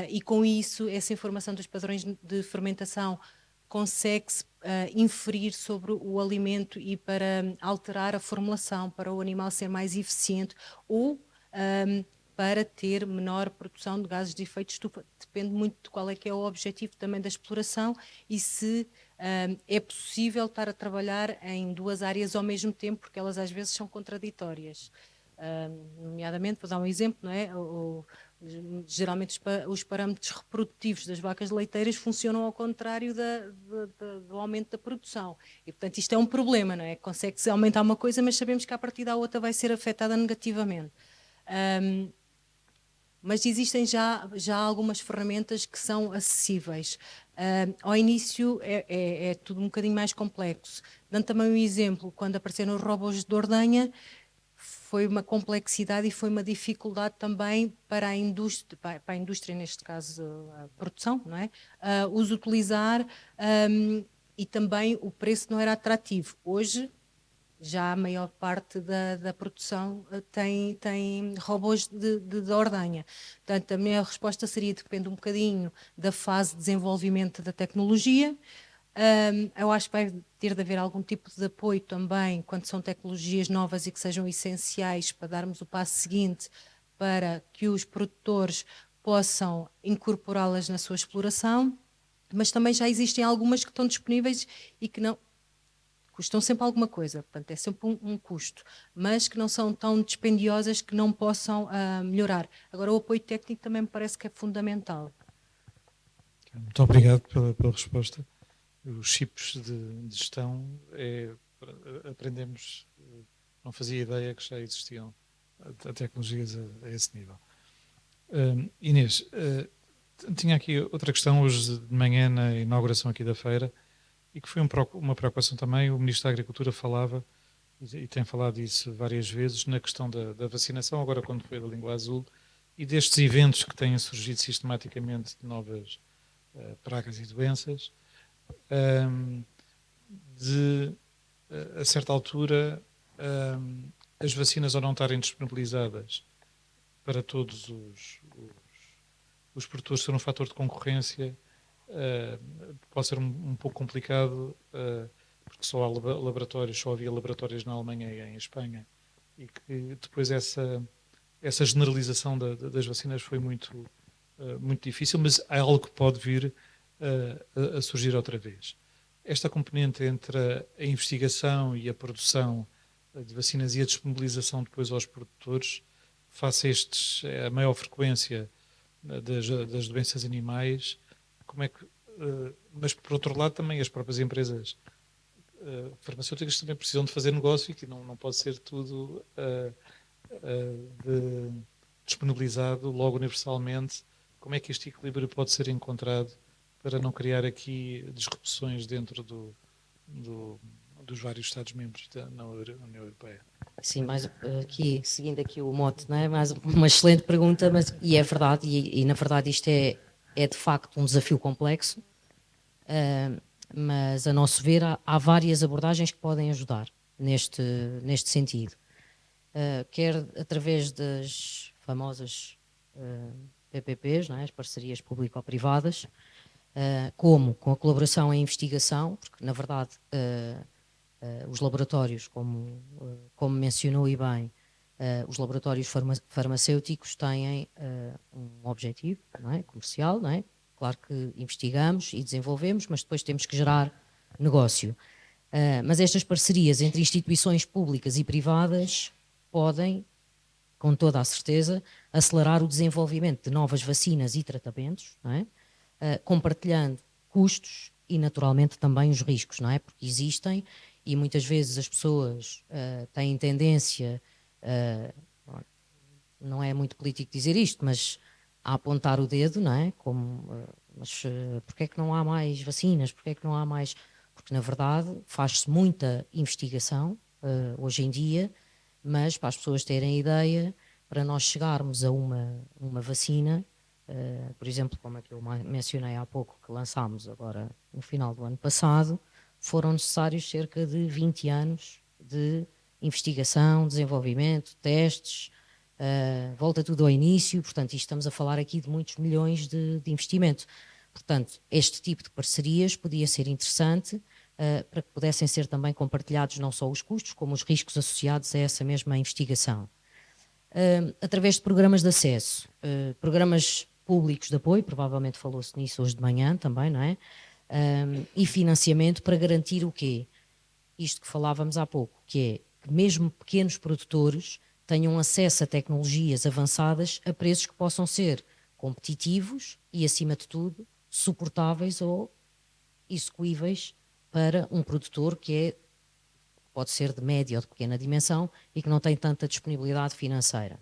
e com isso, essa informação dos padrões de fermentação consegue-se inferir sobre o alimento e para alterar a formulação, para o animal ser mais eficiente ou para ter menor produção de gases de efeito de estufa. Depende muito de qual é que é o objetivo também da exploração e se é possível estar a trabalhar em duas áreas ao mesmo tempo, porque elas às vezes são contraditórias. Nomeadamente, vou dar um exemplo, não é? Geralmente os parâmetros reprodutivos das vacas leiteiras funcionam ao contrário do aumento da produção. E, portanto, isto é um problema, não é? Consegue-se aumentar uma coisa, mas sabemos que a partir da outra vai ser afetada negativamente. Mas existem já algumas ferramentas que são acessíveis. Ao início é tudo um bocadinho mais complexo. Dando também um exemplo, quando apareceram os robôs de ordenha, foi uma complexidade e foi uma dificuldade também para a indústria, neste caso a produção, não é? Os utilizar, e também o preço não era atrativo. Hoje, já a maior parte da produção tem robôs de ordenha. Portanto, a minha resposta seria: depende um bocadinho da fase de desenvolvimento da tecnologia. Eu acho que vai ter de haver algum tipo de apoio também quando são tecnologias novas e que sejam essenciais para darmos o passo seguinte para que os produtores possam incorporá-las na sua exploração, mas também já existem algumas que estão disponíveis e que não custam sempre alguma coisa, portanto é sempre um custo, mas que não são tão dispendiosas que não possam melhorar. Agora, o apoio técnico também me parece que é fundamental. Muito obrigado pela resposta. Os chips de gestão, aprendemos, não fazia ideia que já existiam tecnologias a esse nível. Inês, tinha aqui outra questão hoje de manhã na inauguração aqui da feira, e que foi uma preocupação também. O Ministro da Agricultura falava, e tem falado isso várias vezes, na questão da vacinação, agora quando foi da língua azul, e destes eventos que têm surgido sistematicamente de novas pragas e doenças, a certa altura, as vacinas, ao não estarem disponibilizadas para todos os produtores, ser um fator de concorrência, pode ser um pouco complicado, porque só havia laboratórios na Alemanha e em Espanha, e que depois essa generalização das vacinas foi muito muito difícil, mas é algo que pode vir a surgir outra vez. Esta componente entre a investigação e a produção de vacinas e a disponibilização depois aos produtores, face a maior frequência das doenças animais, como é que, mas por outro lado também as próprias empresas farmacêuticas também precisam de fazer negócio e que não pode ser tudo disponibilizado logo universalmente. Como é que este equilíbrio pode ser encontrado para não criar aqui disrupções dentro dos vários Estados-membros na União Europeia? Sim, mas aqui, seguindo aqui o mote, não é? Mais uma excelente pergunta, e é verdade, e na verdade isto é de facto um desafio complexo, mas a nosso ver há várias abordagens que podem ajudar neste sentido. Quer através das famosas PPPs, não é? As parcerias público-privadas, como com a colaboração em investigação, porque na verdade os laboratórios, como mencionou e bem, os laboratórios farmacêuticos têm um objetivo, não é? Comercial, não é? Claro que investigamos e desenvolvemos, mas depois temos que gerar negócio. Mas estas parcerias entre instituições públicas e privadas podem, com toda a certeza, acelerar o desenvolvimento de novas vacinas e tratamentos, não é? Compartilhando custos e naturalmente também os riscos, não é? Porque existem e muitas vezes as pessoas têm tendência, não é muito político dizer isto, mas a apontar o dedo, não é? Mas porque é que não há mais vacinas? Porque é que não há mais? Porque na verdade faz-se muita investigação hoje em dia, mas para as pessoas terem ideia, para nós chegarmos a uma vacina, por exemplo, como é que eu mencionei há pouco, que lançámos agora no final do ano passado, foram necessários cerca de 20 anos de investigação, desenvolvimento, testes, volta tudo ao início, portanto, estamos a falar aqui de muitos milhões de investimento. Portanto, este tipo de parcerias podia ser interessante para que pudessem ser também compartilhados não só os custos, como os riscos associados a essa mesma investigação. Através de programas de acesso, programas públicos de apoio, provavelmente falou-se nisso hoje de manhã também, não é? E financiamento para garantir o quê? Isto que falávamos há pouco, que é que mesmo pequenos produtores tenham acesso a tecnologias avançadas a preços que possam ser competitivos e, acima de tudo, suportáveis ou execuíveis para um produtor que pode ser de média ou de pequena dimensão e que não tem tanta disponibilidade financeira.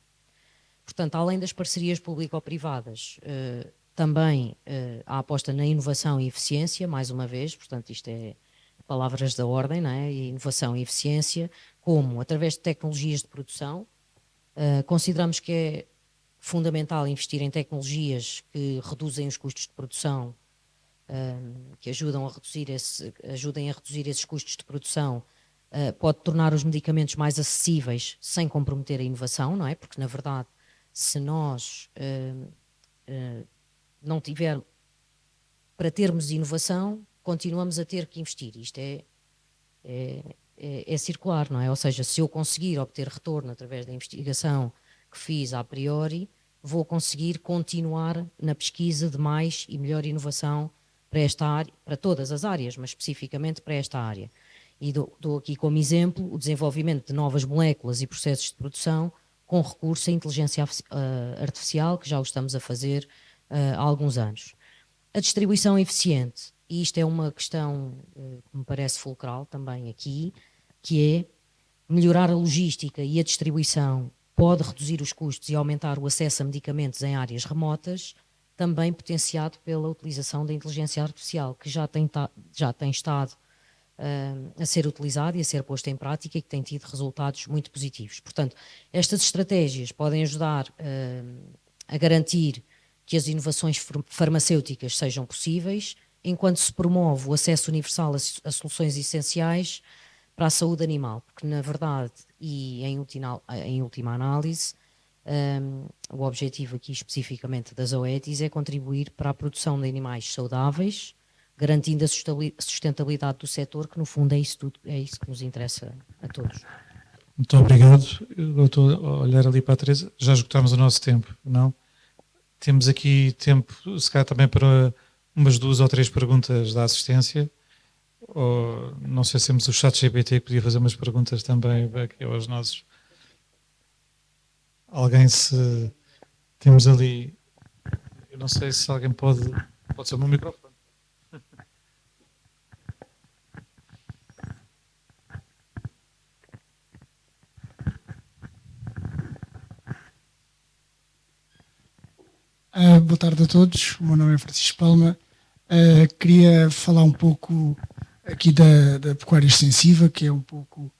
Portanto, além das parcerias público-privadas, também a aposta na inovação e eficiência, mais uma vez, portanto isto é palavras da ordem, não é? Inovação e eficiência, como através de tecnologias de produção. Consideramos que é fundamental investir em tecnologias que reduzem os custos de produção, que ajudem a reduzir esses custos de produção, pode tornar os medicamentos mais acessíveis sem comprometer a inovação, não é? Porque, na verdade, se nós não tivermos, para termos inovação, continuamos a ter que investir. Isto é circular, não é? Ou seja, se eu conseguir obter retorno através da investigação que fiz a priori, vou conseguir continuar na pesquisa de mais e melhor inovação para esta área, para todas as áreas, mas especificamente para esta área. E dou aqui como exemplo o desenvolvimento de novas moléculas e processos de produção com recurso à inteligência artificial, que já o estamos a fazer há alguns anos. A distribuição eficiente, e isto é uma questão que me parece fulcral também aqui, que é melhorar a logística e a distribuição pode reduzir os custos e aumentar o acesso a medicamentos em áreas remotas, também potenciado pela utilização da inteligência artificial, que já tem estado a ser utilizado e a ser posto em prática e que tem tido resultados muito positivos. Portanto, estas estratégias podem ajudar a garantir que as inovações farmacêuticas sejam possíveis, enquanto se promove o acesso universal a soluções essenciais para a saúde animal, porque na verdade e em última análise, o objetivo aqui especificamente das OETIs é contribuir para a produção de animais saudáveis, garantindo a sustentabilidade do setor, que no fundo é isso que nos interessa a todos. Muito obrigado. Eu estou a olhar ali para a Teresa. Já esgotámos o nosso tempo, não? Temos aqui tempo, se calhar também para umas 2 ou 3 perguntas da assistência. Ou, não sei se temos o chat GPT que podia fazer umas perguntas também aqui aos nossos. Alguém se... Temos ali... Eu não sei se alguém pode ser o meu microfone. Boa tarde a todos, o meu nome é Francisco Palma. Queria falar um pouco aqui da pecuária extensiva, que é um pouco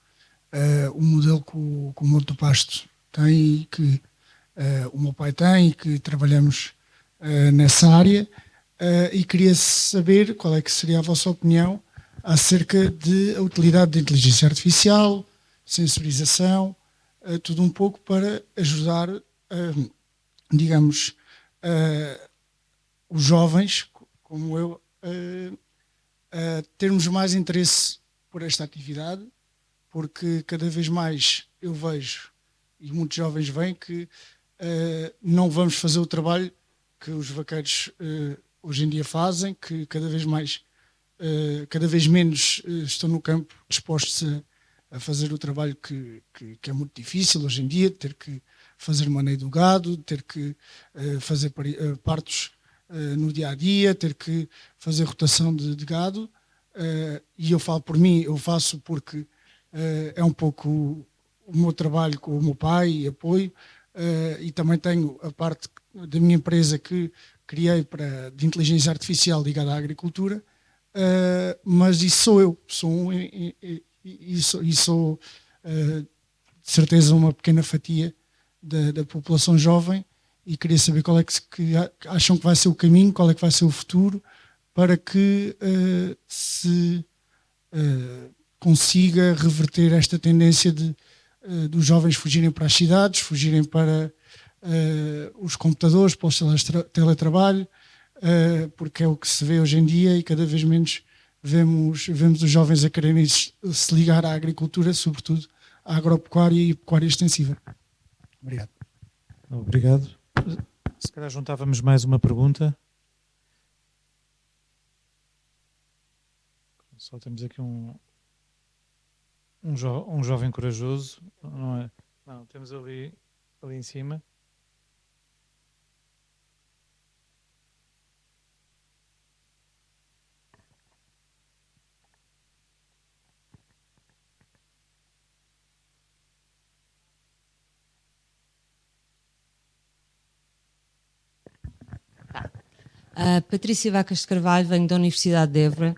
o modelo que o Monte do Pasto tem e que o meu pai tem e que trabalhamos nessa área. E queria saber qual é que seria a vossa opinião acerca da utilidade da inteligência artificial, sensorização, tudo um pouco para ajudar, digamos, os jovens, como eu, a termos mais interesse por esta atividade, porque cada vez mais eu vejo, e muitos jovens veem, que não vamos fazer o trabalho que os vaqueiros hoje em dia fazem, que cada vez menos estão no campo dispostos a fazer o trabalho que é muito difícil hoje em dia, ter que fazer maneio do gado, ter que fazer partos no dia-a-dia, ter que fazer rotação de gado. E eu falo por mim, eu faço porque é um pouco o meu trabalho com o meu pai e apoio, e também tenho a parte da minha empresa que criei de inteligência artificial ligada à agricultura, mas isso sou eu, sou de certeza uma pequena fatia da população jovem, e queria saber qual é que acham que vai ser o caminho, qual é que vai ser o futuro, para que se consiga reverter esta tendência dos jovens fugirem para as cidades, fugirem para os computadores, para o teletrabalho, porque é o que se vê hoje em dia, e cada vez menos vemos os jovens a quererem se ligar à agricultura, sobretudo à agropecuária e pecuária extensiva. Obrigado. Obrigado. Se calhar juntávamos mais uma pergunta. Só temos aqui um jovem corajoso, não é? Não, temos ali em cima. Patrícia Vacas de Carvalho, venho da Universidade de Évora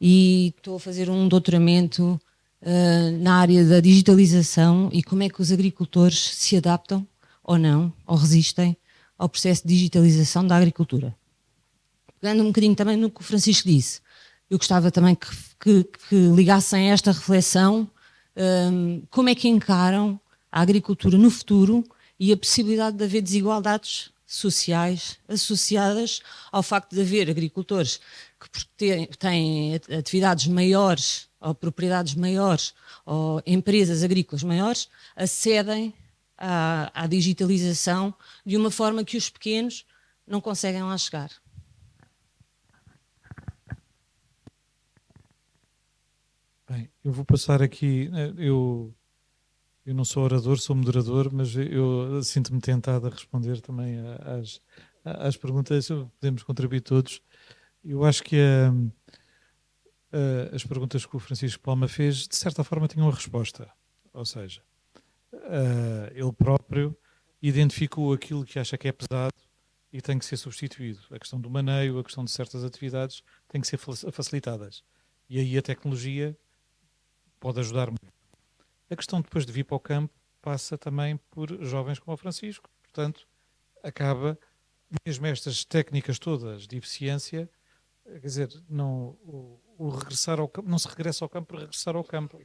e estou a fazer um doutoramento na área da digitalização e como é que os agricultores se adaptam ou não, ou resistem ao processo de digitalização da agricultura. Pegando um bocadinho também no que o Francisco disse, eu gostava também que ligassem a esta reflexão como é que encaram a agricultura no futuro e a possibilidade de haver desigualdades sociais associadas ao facto de haver agricultores que têm atividades maiores ou propriedades maiores ou empresas agrícolas maiores, acedem à digitalização de uma forma que os pequenos não conseguem lá chegar. Bem, eu vou passar aqui, eu não sou orador, sou moderador, mas eu sinto-me tentado a responder também às perguntas, podemos contribuir todos. Eu acho que as perguntas que o Francisco Palma fez, de certa forma, tinham uma resposta. Ou seja, ele próprio identificou aquilo que acha que é pesado e tem que ser substituído. A questão do maneio, a questão de certas atividades têm que ser facilitadas. E aí a tecnologia pode ajudar muito. A questão depois de vir para o campo passa também por jovens como o Francisco. Portanto, acaba, mesmo estas técnicas todas de eficiência, quer dizer, não, o regressar ao campo, não se regressa ao campo por regressar ao campo.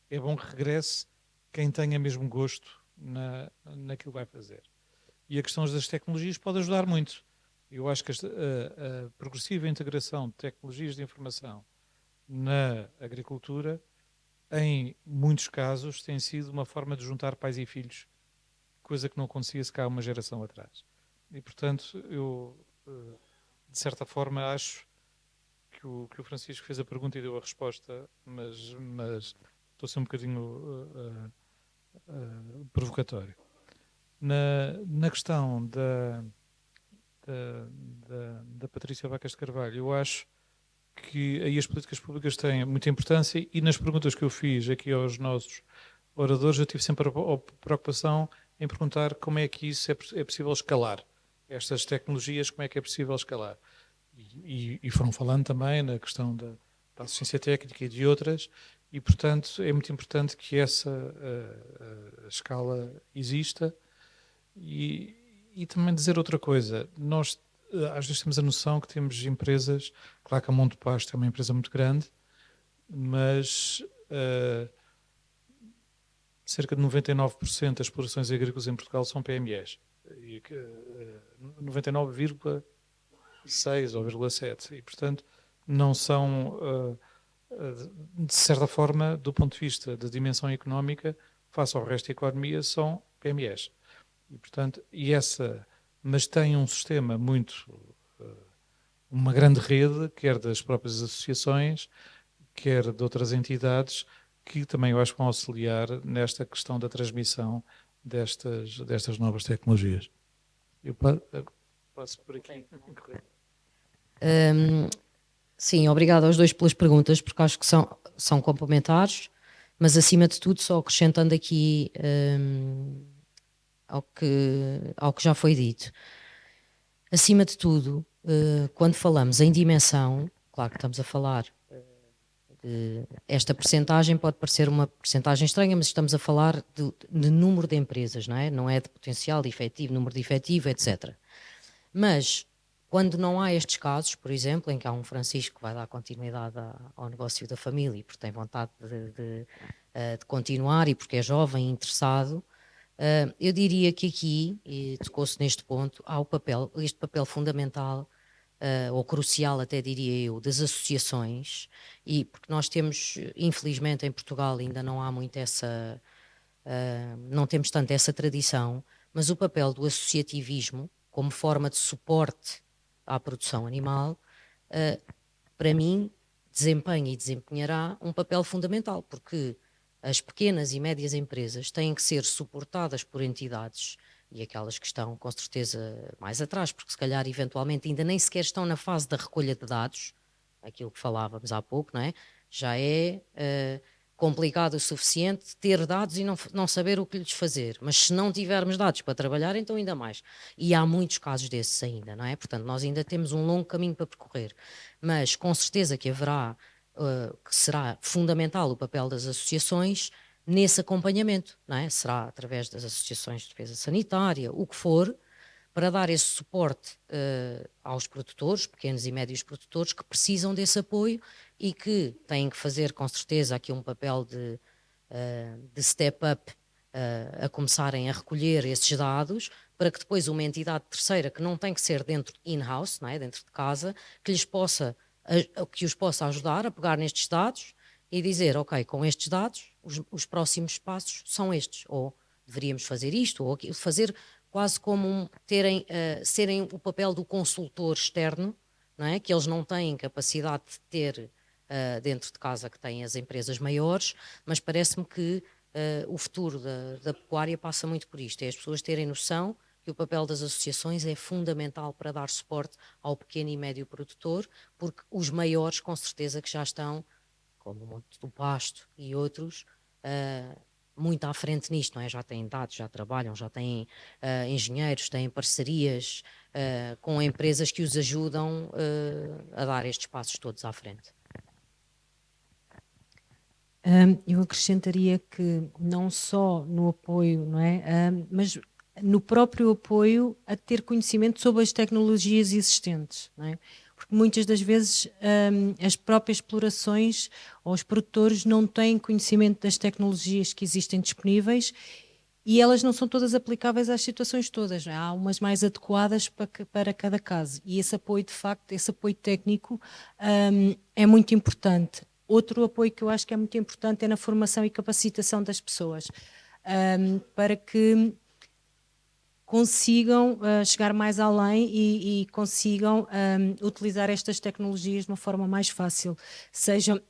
É bom que regresse quem tenha mesmo gosto naquilo que vai fazer. E a questão das tecnologias pode ajudar muito. Eu acho que a progressiva integração de tecnologias de informação na agricultura, em muitos casos, tem sido uma forma de juntar pais e filhos, coisa que não acontecia se cá uma geração atrás. E, portanto, eu, de certa forma, acho que o Francisco fez a pergunta e deu a resposta, mas estou a ser um bocadinho provocatório. Na questão da Patrícia Vacas de Carvalho, eu acho que aí as políticas públicas têm muita importância, e nas perguntas que eu fiz aqui aos nossos oradores, eu tive sempre a preocupação em perguntar como é que isso é possível escalar. Estas tecnologias, como é que é possível escalar? E foram falando também na questão da assistência técnica e de outras, e, portanto, é muito importante que essa escala exista. E também dizer outra coisa, nós às vezes temos a noção que temos empresas, claro que a Monte do Pasto é uma empresa muito grande, mas cerca de 99% das explorações agrícolas em Portugal são PMEs. 99,6 ou 0,7. E, portanto, não são, de certa forma, do ponto de vista da dimensão económica, face ao resto da economia, são PMEs. E, portanto, mas tem um sistema uma grande rede, quer das próprias associações, quer de outras entidades, que também eu acho que vão auxiliar nesta questão da transmissão destas novas tecnologias. Eu passo por aqui. Sim, obrigado aos dois pelas perguntas, porque acho que são complementares, mas acima de tudo, só acrescentando aqui ao que já foi dito. Acima de tudo, quando falamos em dimensão, claro que estamos a falar esta percentagem pode parecer uma percentagem estranha, mas estamos a falar de número de empresas, não é? Não é de potencial, de efetivo, número de efetivo, etc. Mas, quando não há estes casos, por exemplo, em que há um Francisco que vai dar continuidade ao negócio da família, porque tem vontade de continuar e porque é jovem e interessado, eu diria que aqui, e tocou-se neste ponto, há este papel fundamental, ou crucial até diria eu, das associações, e porque nós temos, infelizmente em Portugal ainda não há muito não temos tanto essa tradição, mas o papel do associativismo como forma de suporte à produção animal, para mim, desempenha e desempenhará um papel fundamental, porque as pequenas e médias empresas têm que ser suportadas por entidades, e aquelas que estão com certeza mais atrás, porque se calhar eventualmente ainda nem sequer estão na fase da recolha de dados, aquilo que falávamos há pouco, não é? Já é complicado o suficiente ter dados e não saber o que lhes fazer, mas se não tivermos dados para trabalhar, então ainda mais. E há muitos casos desses ainda, não é? Portanto, nós ainda temos um longo caminho para percorrer, mas com certeza que haverá, que será fundamental o papel das associações nesse acompanhamento, não é? Será através das associações de defesa sanitária, o que for, para dar esse suporte aos produtores, pequenos e médios produtores, que precisam desse apoio e que têm que fazer, com certeza, aqui um papel de step-up a começarem a recolher esses dados, para que depois uma entidade terceira, que não tem que ser dentro in-house, não é? Dentro de casa, que os possa ajudar a pegar nestes dados e dizer, ok, com estes dados, os próximos passos são estes, ou deveríamos fazer isto, ou aquilo, fazer quase como serem o papel do consultor externo, não é? Que eles não têm capacidade de ter dentro de casa, que têm as empresas maiores, mas parece-me que o futuro da pecuária passa muito por isto, é as pessoas terem noção que o papel das associações é fundamental para dar suporte ao pequeno e médio produtor, porque os maiores, com certeza, que já estão, como o Monte do Pasto e outros, muito à frente nisto, não é? Já têm dados, já trabalham, já têm engenheiros, têm parcerias com empresas que os ajudam a dar estes passos todos à frente. Eu acrescentaria que não só no apoio, não é? Mas no próprio apoio a ter conhecimento sobre as tecnologias existentes, não é? Porque muitas das vezes as próprias explorações ou os produtores não têm conhecimento das tecnologias que existem disponíveis e elas não são todas aplicáveis às situações todas, não é? Há umas mais adequadas para cada caso e esse apoio, de facto, esse apoio técnico é muito importante. Outro apoio que eu acho que é muito importante é na formação e capacitação das pessoas, para que consigam chegar mais além e consigam utilizar estas tecnologias de uma forma mais fácil, seja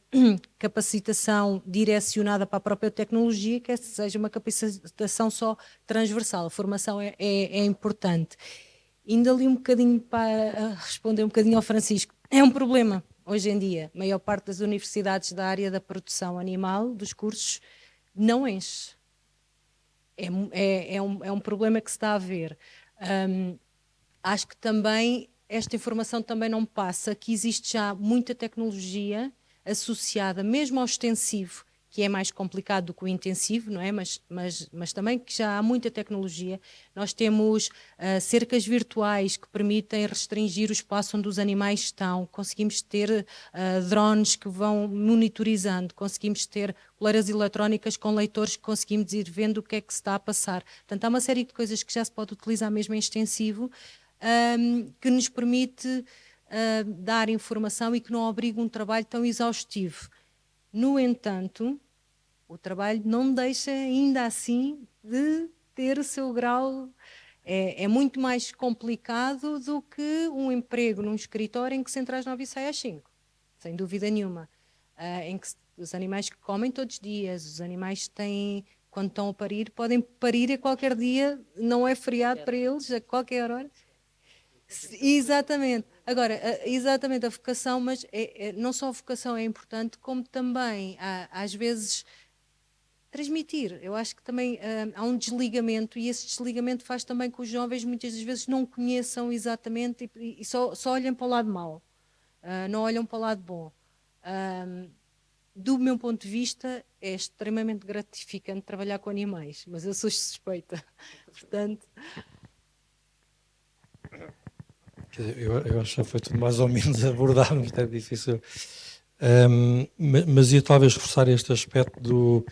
capacitação direcionada para a própria tecnologia, que seja uma capacitação só transversal. A formação é importante. Indo ali um bocadinho para responder um bocadinho ao Francisco, é um problema hoje em dia. A maior parte das universidades da área da produção animal, dos cursos, não enche. É um problema que se está a ver. Acho que também esta informação também não passa, que existe já muita tecnologia associada, mesmo ao extensivo, que é mais complicado do que o intensivo, não é? Mas também que já há muita tecnologia. Nós temos cercas virtuais que permitem restringir o espaço onde os animais estão, conseguimos ter drones que vão monitorizando, conseguimos ter coleiras eletrónicas com leitores que conseguimos ir vendo o que é que se está a passar. Portanto, há uma série de coisas que já se pode utilizar mesmo em extensivo, que nos permite dar informação e que não obriga um trabalho tão exaustivo. No entanto, o trabalho não deixa ainda assim de ter o seu grau. É muito mais complicado do que um emprego num escritório em que se entra às 9 e sai às 5, sem dúvida nenhuma. Em que os animais comem todos os dias, os animais têm, quando estão a parir, podem parir a qualquer dia, não é feriado para eles, a qualquer hora. Exatamente. Agora, exatamente a vocação, mas não só a vocação é importante, como também, às vezes, transmitir. Eu acho que também há um desligamento, e esse desligamento faz também que os jovens muitas das vezes não conheçam exatamente e só olhem para o lado mau, não olham para o lado bom. Do meu ponto de vista, é extremamente gratificante trabalhar com animais, mas eu sou suspeita. Portanto... Eu acho que já foi tudo mais ou menos abordado, mas é difícil. Mas ia talvez reforçar este aspecto do...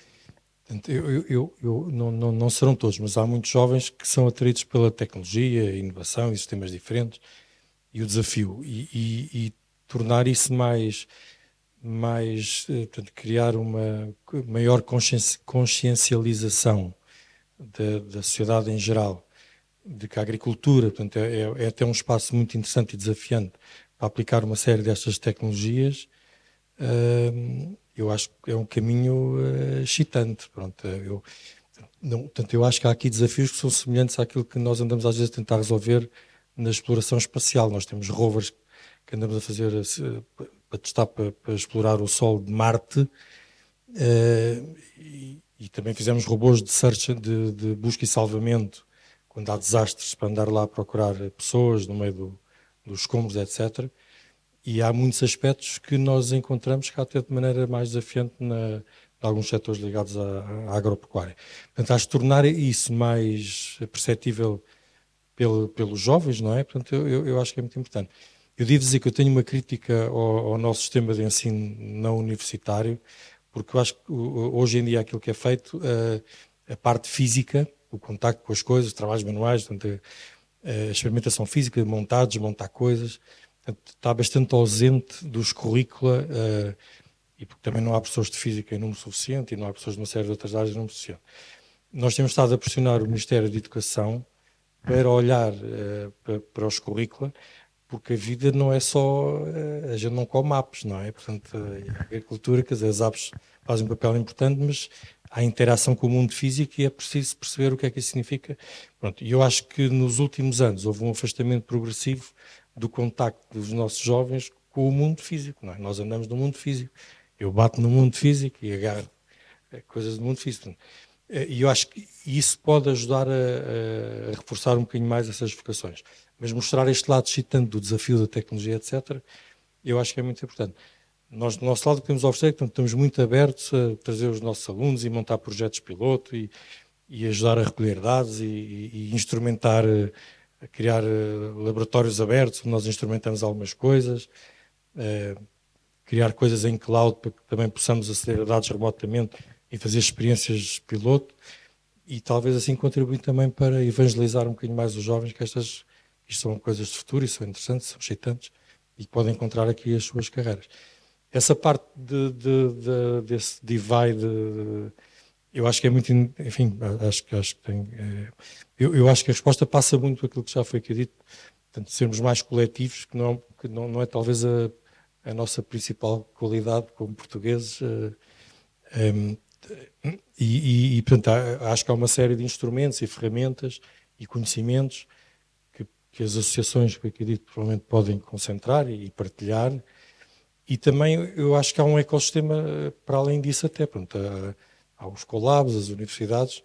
não serão todos, mas há muitos jovens que são atraídos pela tecnologia, inovação e sistemas diferentes, e o desafio. E tornar isso mais portanto, criar uma maior consciencialização da sociedade em geral, de que a agricultura, portanto, é até um espaço muito interessante e desafiante para aplicar uma série destas tecnologias. Eu acho que é um caminho excitante. Pronto, eu acho que há aqui desafios que são semelhantes àquilo que nós andamos às vezes a tentar resolver na exploração espacial. Nós temos rovers que andamos a fazer para testar, para explorar o solo de Marte, e também fizemos robôs de search, de busca e salvamento, quando há desastres, para andar lá a procurar pessoas no meio dos escombros, etc. E há muitos aspectos que nós encontramos que até de maneira mais desafiante em alguns setores ligados à agropecuária. Portanto, acho que tornar isso mais perceptível pelos jovens, não é? Portanto, eu acho que é muito importante. Eu devo dizer que eu tenho uma crítica ao nosso sistema de ensino não universitário, porque eu acho que hoje em dia aquilo que é feito, a parte física, o contacto com as coisas, trabalhos manuais, portanto, a experimentação física, montar, desmontar coisas, portanto, está bastante ausente dos currícula, e porque também não há professores de física em número suficiente e não há professores de uma série de outras áreas em número suficiente. Nós temos estado a pressionar o Ministério da Educação para olhar para os currícula, porque a vida não é só, a gente não come apes, não é? Portanto, a agricultura, quer dizer, as apes fazem um papel importante, mas há interação com o mundo físico e é preciso perceber o que é que isso significa. Pronto, e eu acho que nos últimos anos houve um afastamento progressivo do contacto dos nossos jovens com o mundo físico, não é? Nós andamos no mundo físico, eu bato no mundo físico e agarro coisas do mundo físico. E eu acho que isso pode ajudar a reforçar um bocadinho mais essas vocações. Mas mostrar este lado excitante do desafio da tecnologia, etc., eu acho que é muito importante. Nós, do nosso lado, o que temos a oferecer, portanto, estamos muito abertos a trazer os nossos alunos e montar projetos piloto e ajudar a recolher dados e instrumentar, a criar laboratórios abertos, onde nós instrumentamos algumas coisas, criar coisas em cloud para que também possamos aceder a dados remotamente e fazer experiências piloto e talvez assim contribuir também para evangelizar um bocadinho mais os jovens, que isto são coisas de futuro e são interessantes, são excitantes e que podem encontrar aqui as suas carreiras. Essa parte desse divide Eu acho que é muito, enfim, acho que tem, eu acho que a resposta passa muito por aquilo que já foi aqui dito, portanto, sermos mais coletivos, que não é talvez a nossa principal qualidade como portugueses, portanto, acho que há uma série de instrumentos e ferramentas e conhecimentos que as associações, que aqui dito, provavelmente podem concentrar e partilhar, e também eu acho que há um ecossistema para além disso até, pronto, há os collabs, as universidades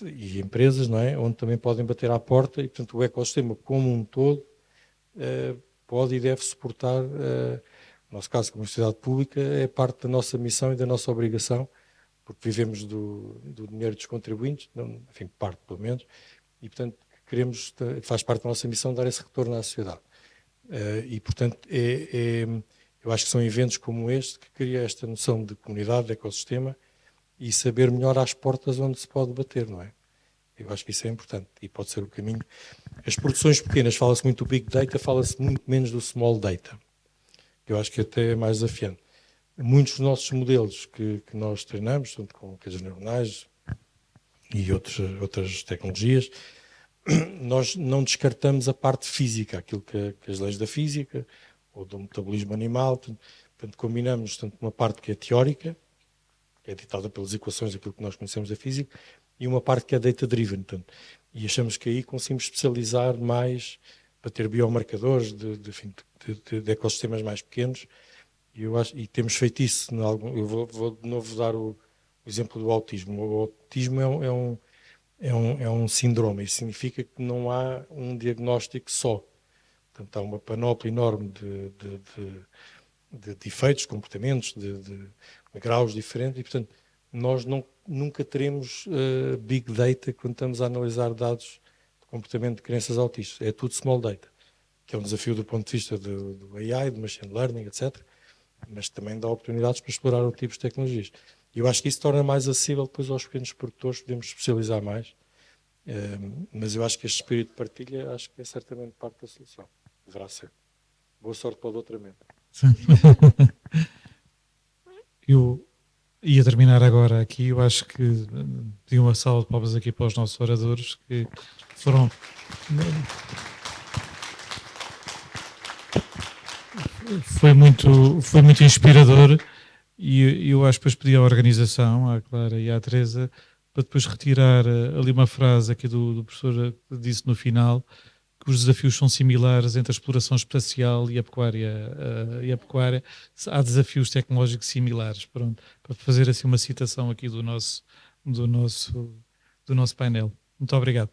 e empresas, não é? Onde também podem bater à porta e, portanto, o ecossistema como um todo pode e deve suportar, no nosso caso, como universidade pública, é parte da nossa missão e da nossa obrigação, porque vivemos do dinheiro dos contribuintes, enfim, parte pelo menos, e, portanto, queremos, faz parte da nossa missão dar esse retorno à sociedade. E, portanto, eu acho que são eventos como este que cria esta noção de comunidade, de ecossistema, e saber melhor às portas onde se pode bater, não é? Eu acho que isso é importante e pode ser o caminho. As produções pequenas, fala-se muito do Big Data, fala-se muito menos do Small Data, que eu acho que até é mais desafiante. Muitos dos nossos modelos que nós treinamos, tanto com redes neuronais e outras tecnologias, nós não descartamos a parte física, aquilo que as leis da física ou do metabolismo animal, portanto combinamos tanto uma parte que é teórica, que é ditada pelas equações, aquilo que nós conhecemos da física, e uma parte que é data-driven. E achamos que aí conseguimos especializar mais para ter biomarcadores de ecossistemas mais pequenos, e temos feito isso. Eu vou de novo dar o exemplo do autismo. O autismo é um síndrome, isso significa que não há um diagnóstico só. Portanto, há uma panóplia enorme de efeitos, comportamentos, de graus diferentes, e, portanto, nós nunca teremos big data quando estamos a analisar dados de comportamento de crianças autistas. É tudo small data, que é um desafio do ponto de vista do AI, do machine learning, etc., mas também dá oportunidades para explorar outros tipos de tecnologias. E eu acho que isso torna mais acessível depois aos pequenos produtores, podemos especializar mais, mas eu acho que este espírito de partilha, acho que é certamente parte da solução. Deverá ser. Boa sorte para o doutoramento. Sim. Eu ia terminar agora aqui. Eu acho que pedi uma salva de palmas aqui para os nossos oradores que foram. Foi muito inspirador, e eu acho que depois pedi à organização, à Clara e à Teresa, para depois retirar ali uma frase aqui do professor que disse no final, que os desafios são similares entre a exploração espacial e a pecuária. Há desafios tecnológicos similares. Pronto, para fazer assim uma citação aqui do nosso painel. Muito obrigado.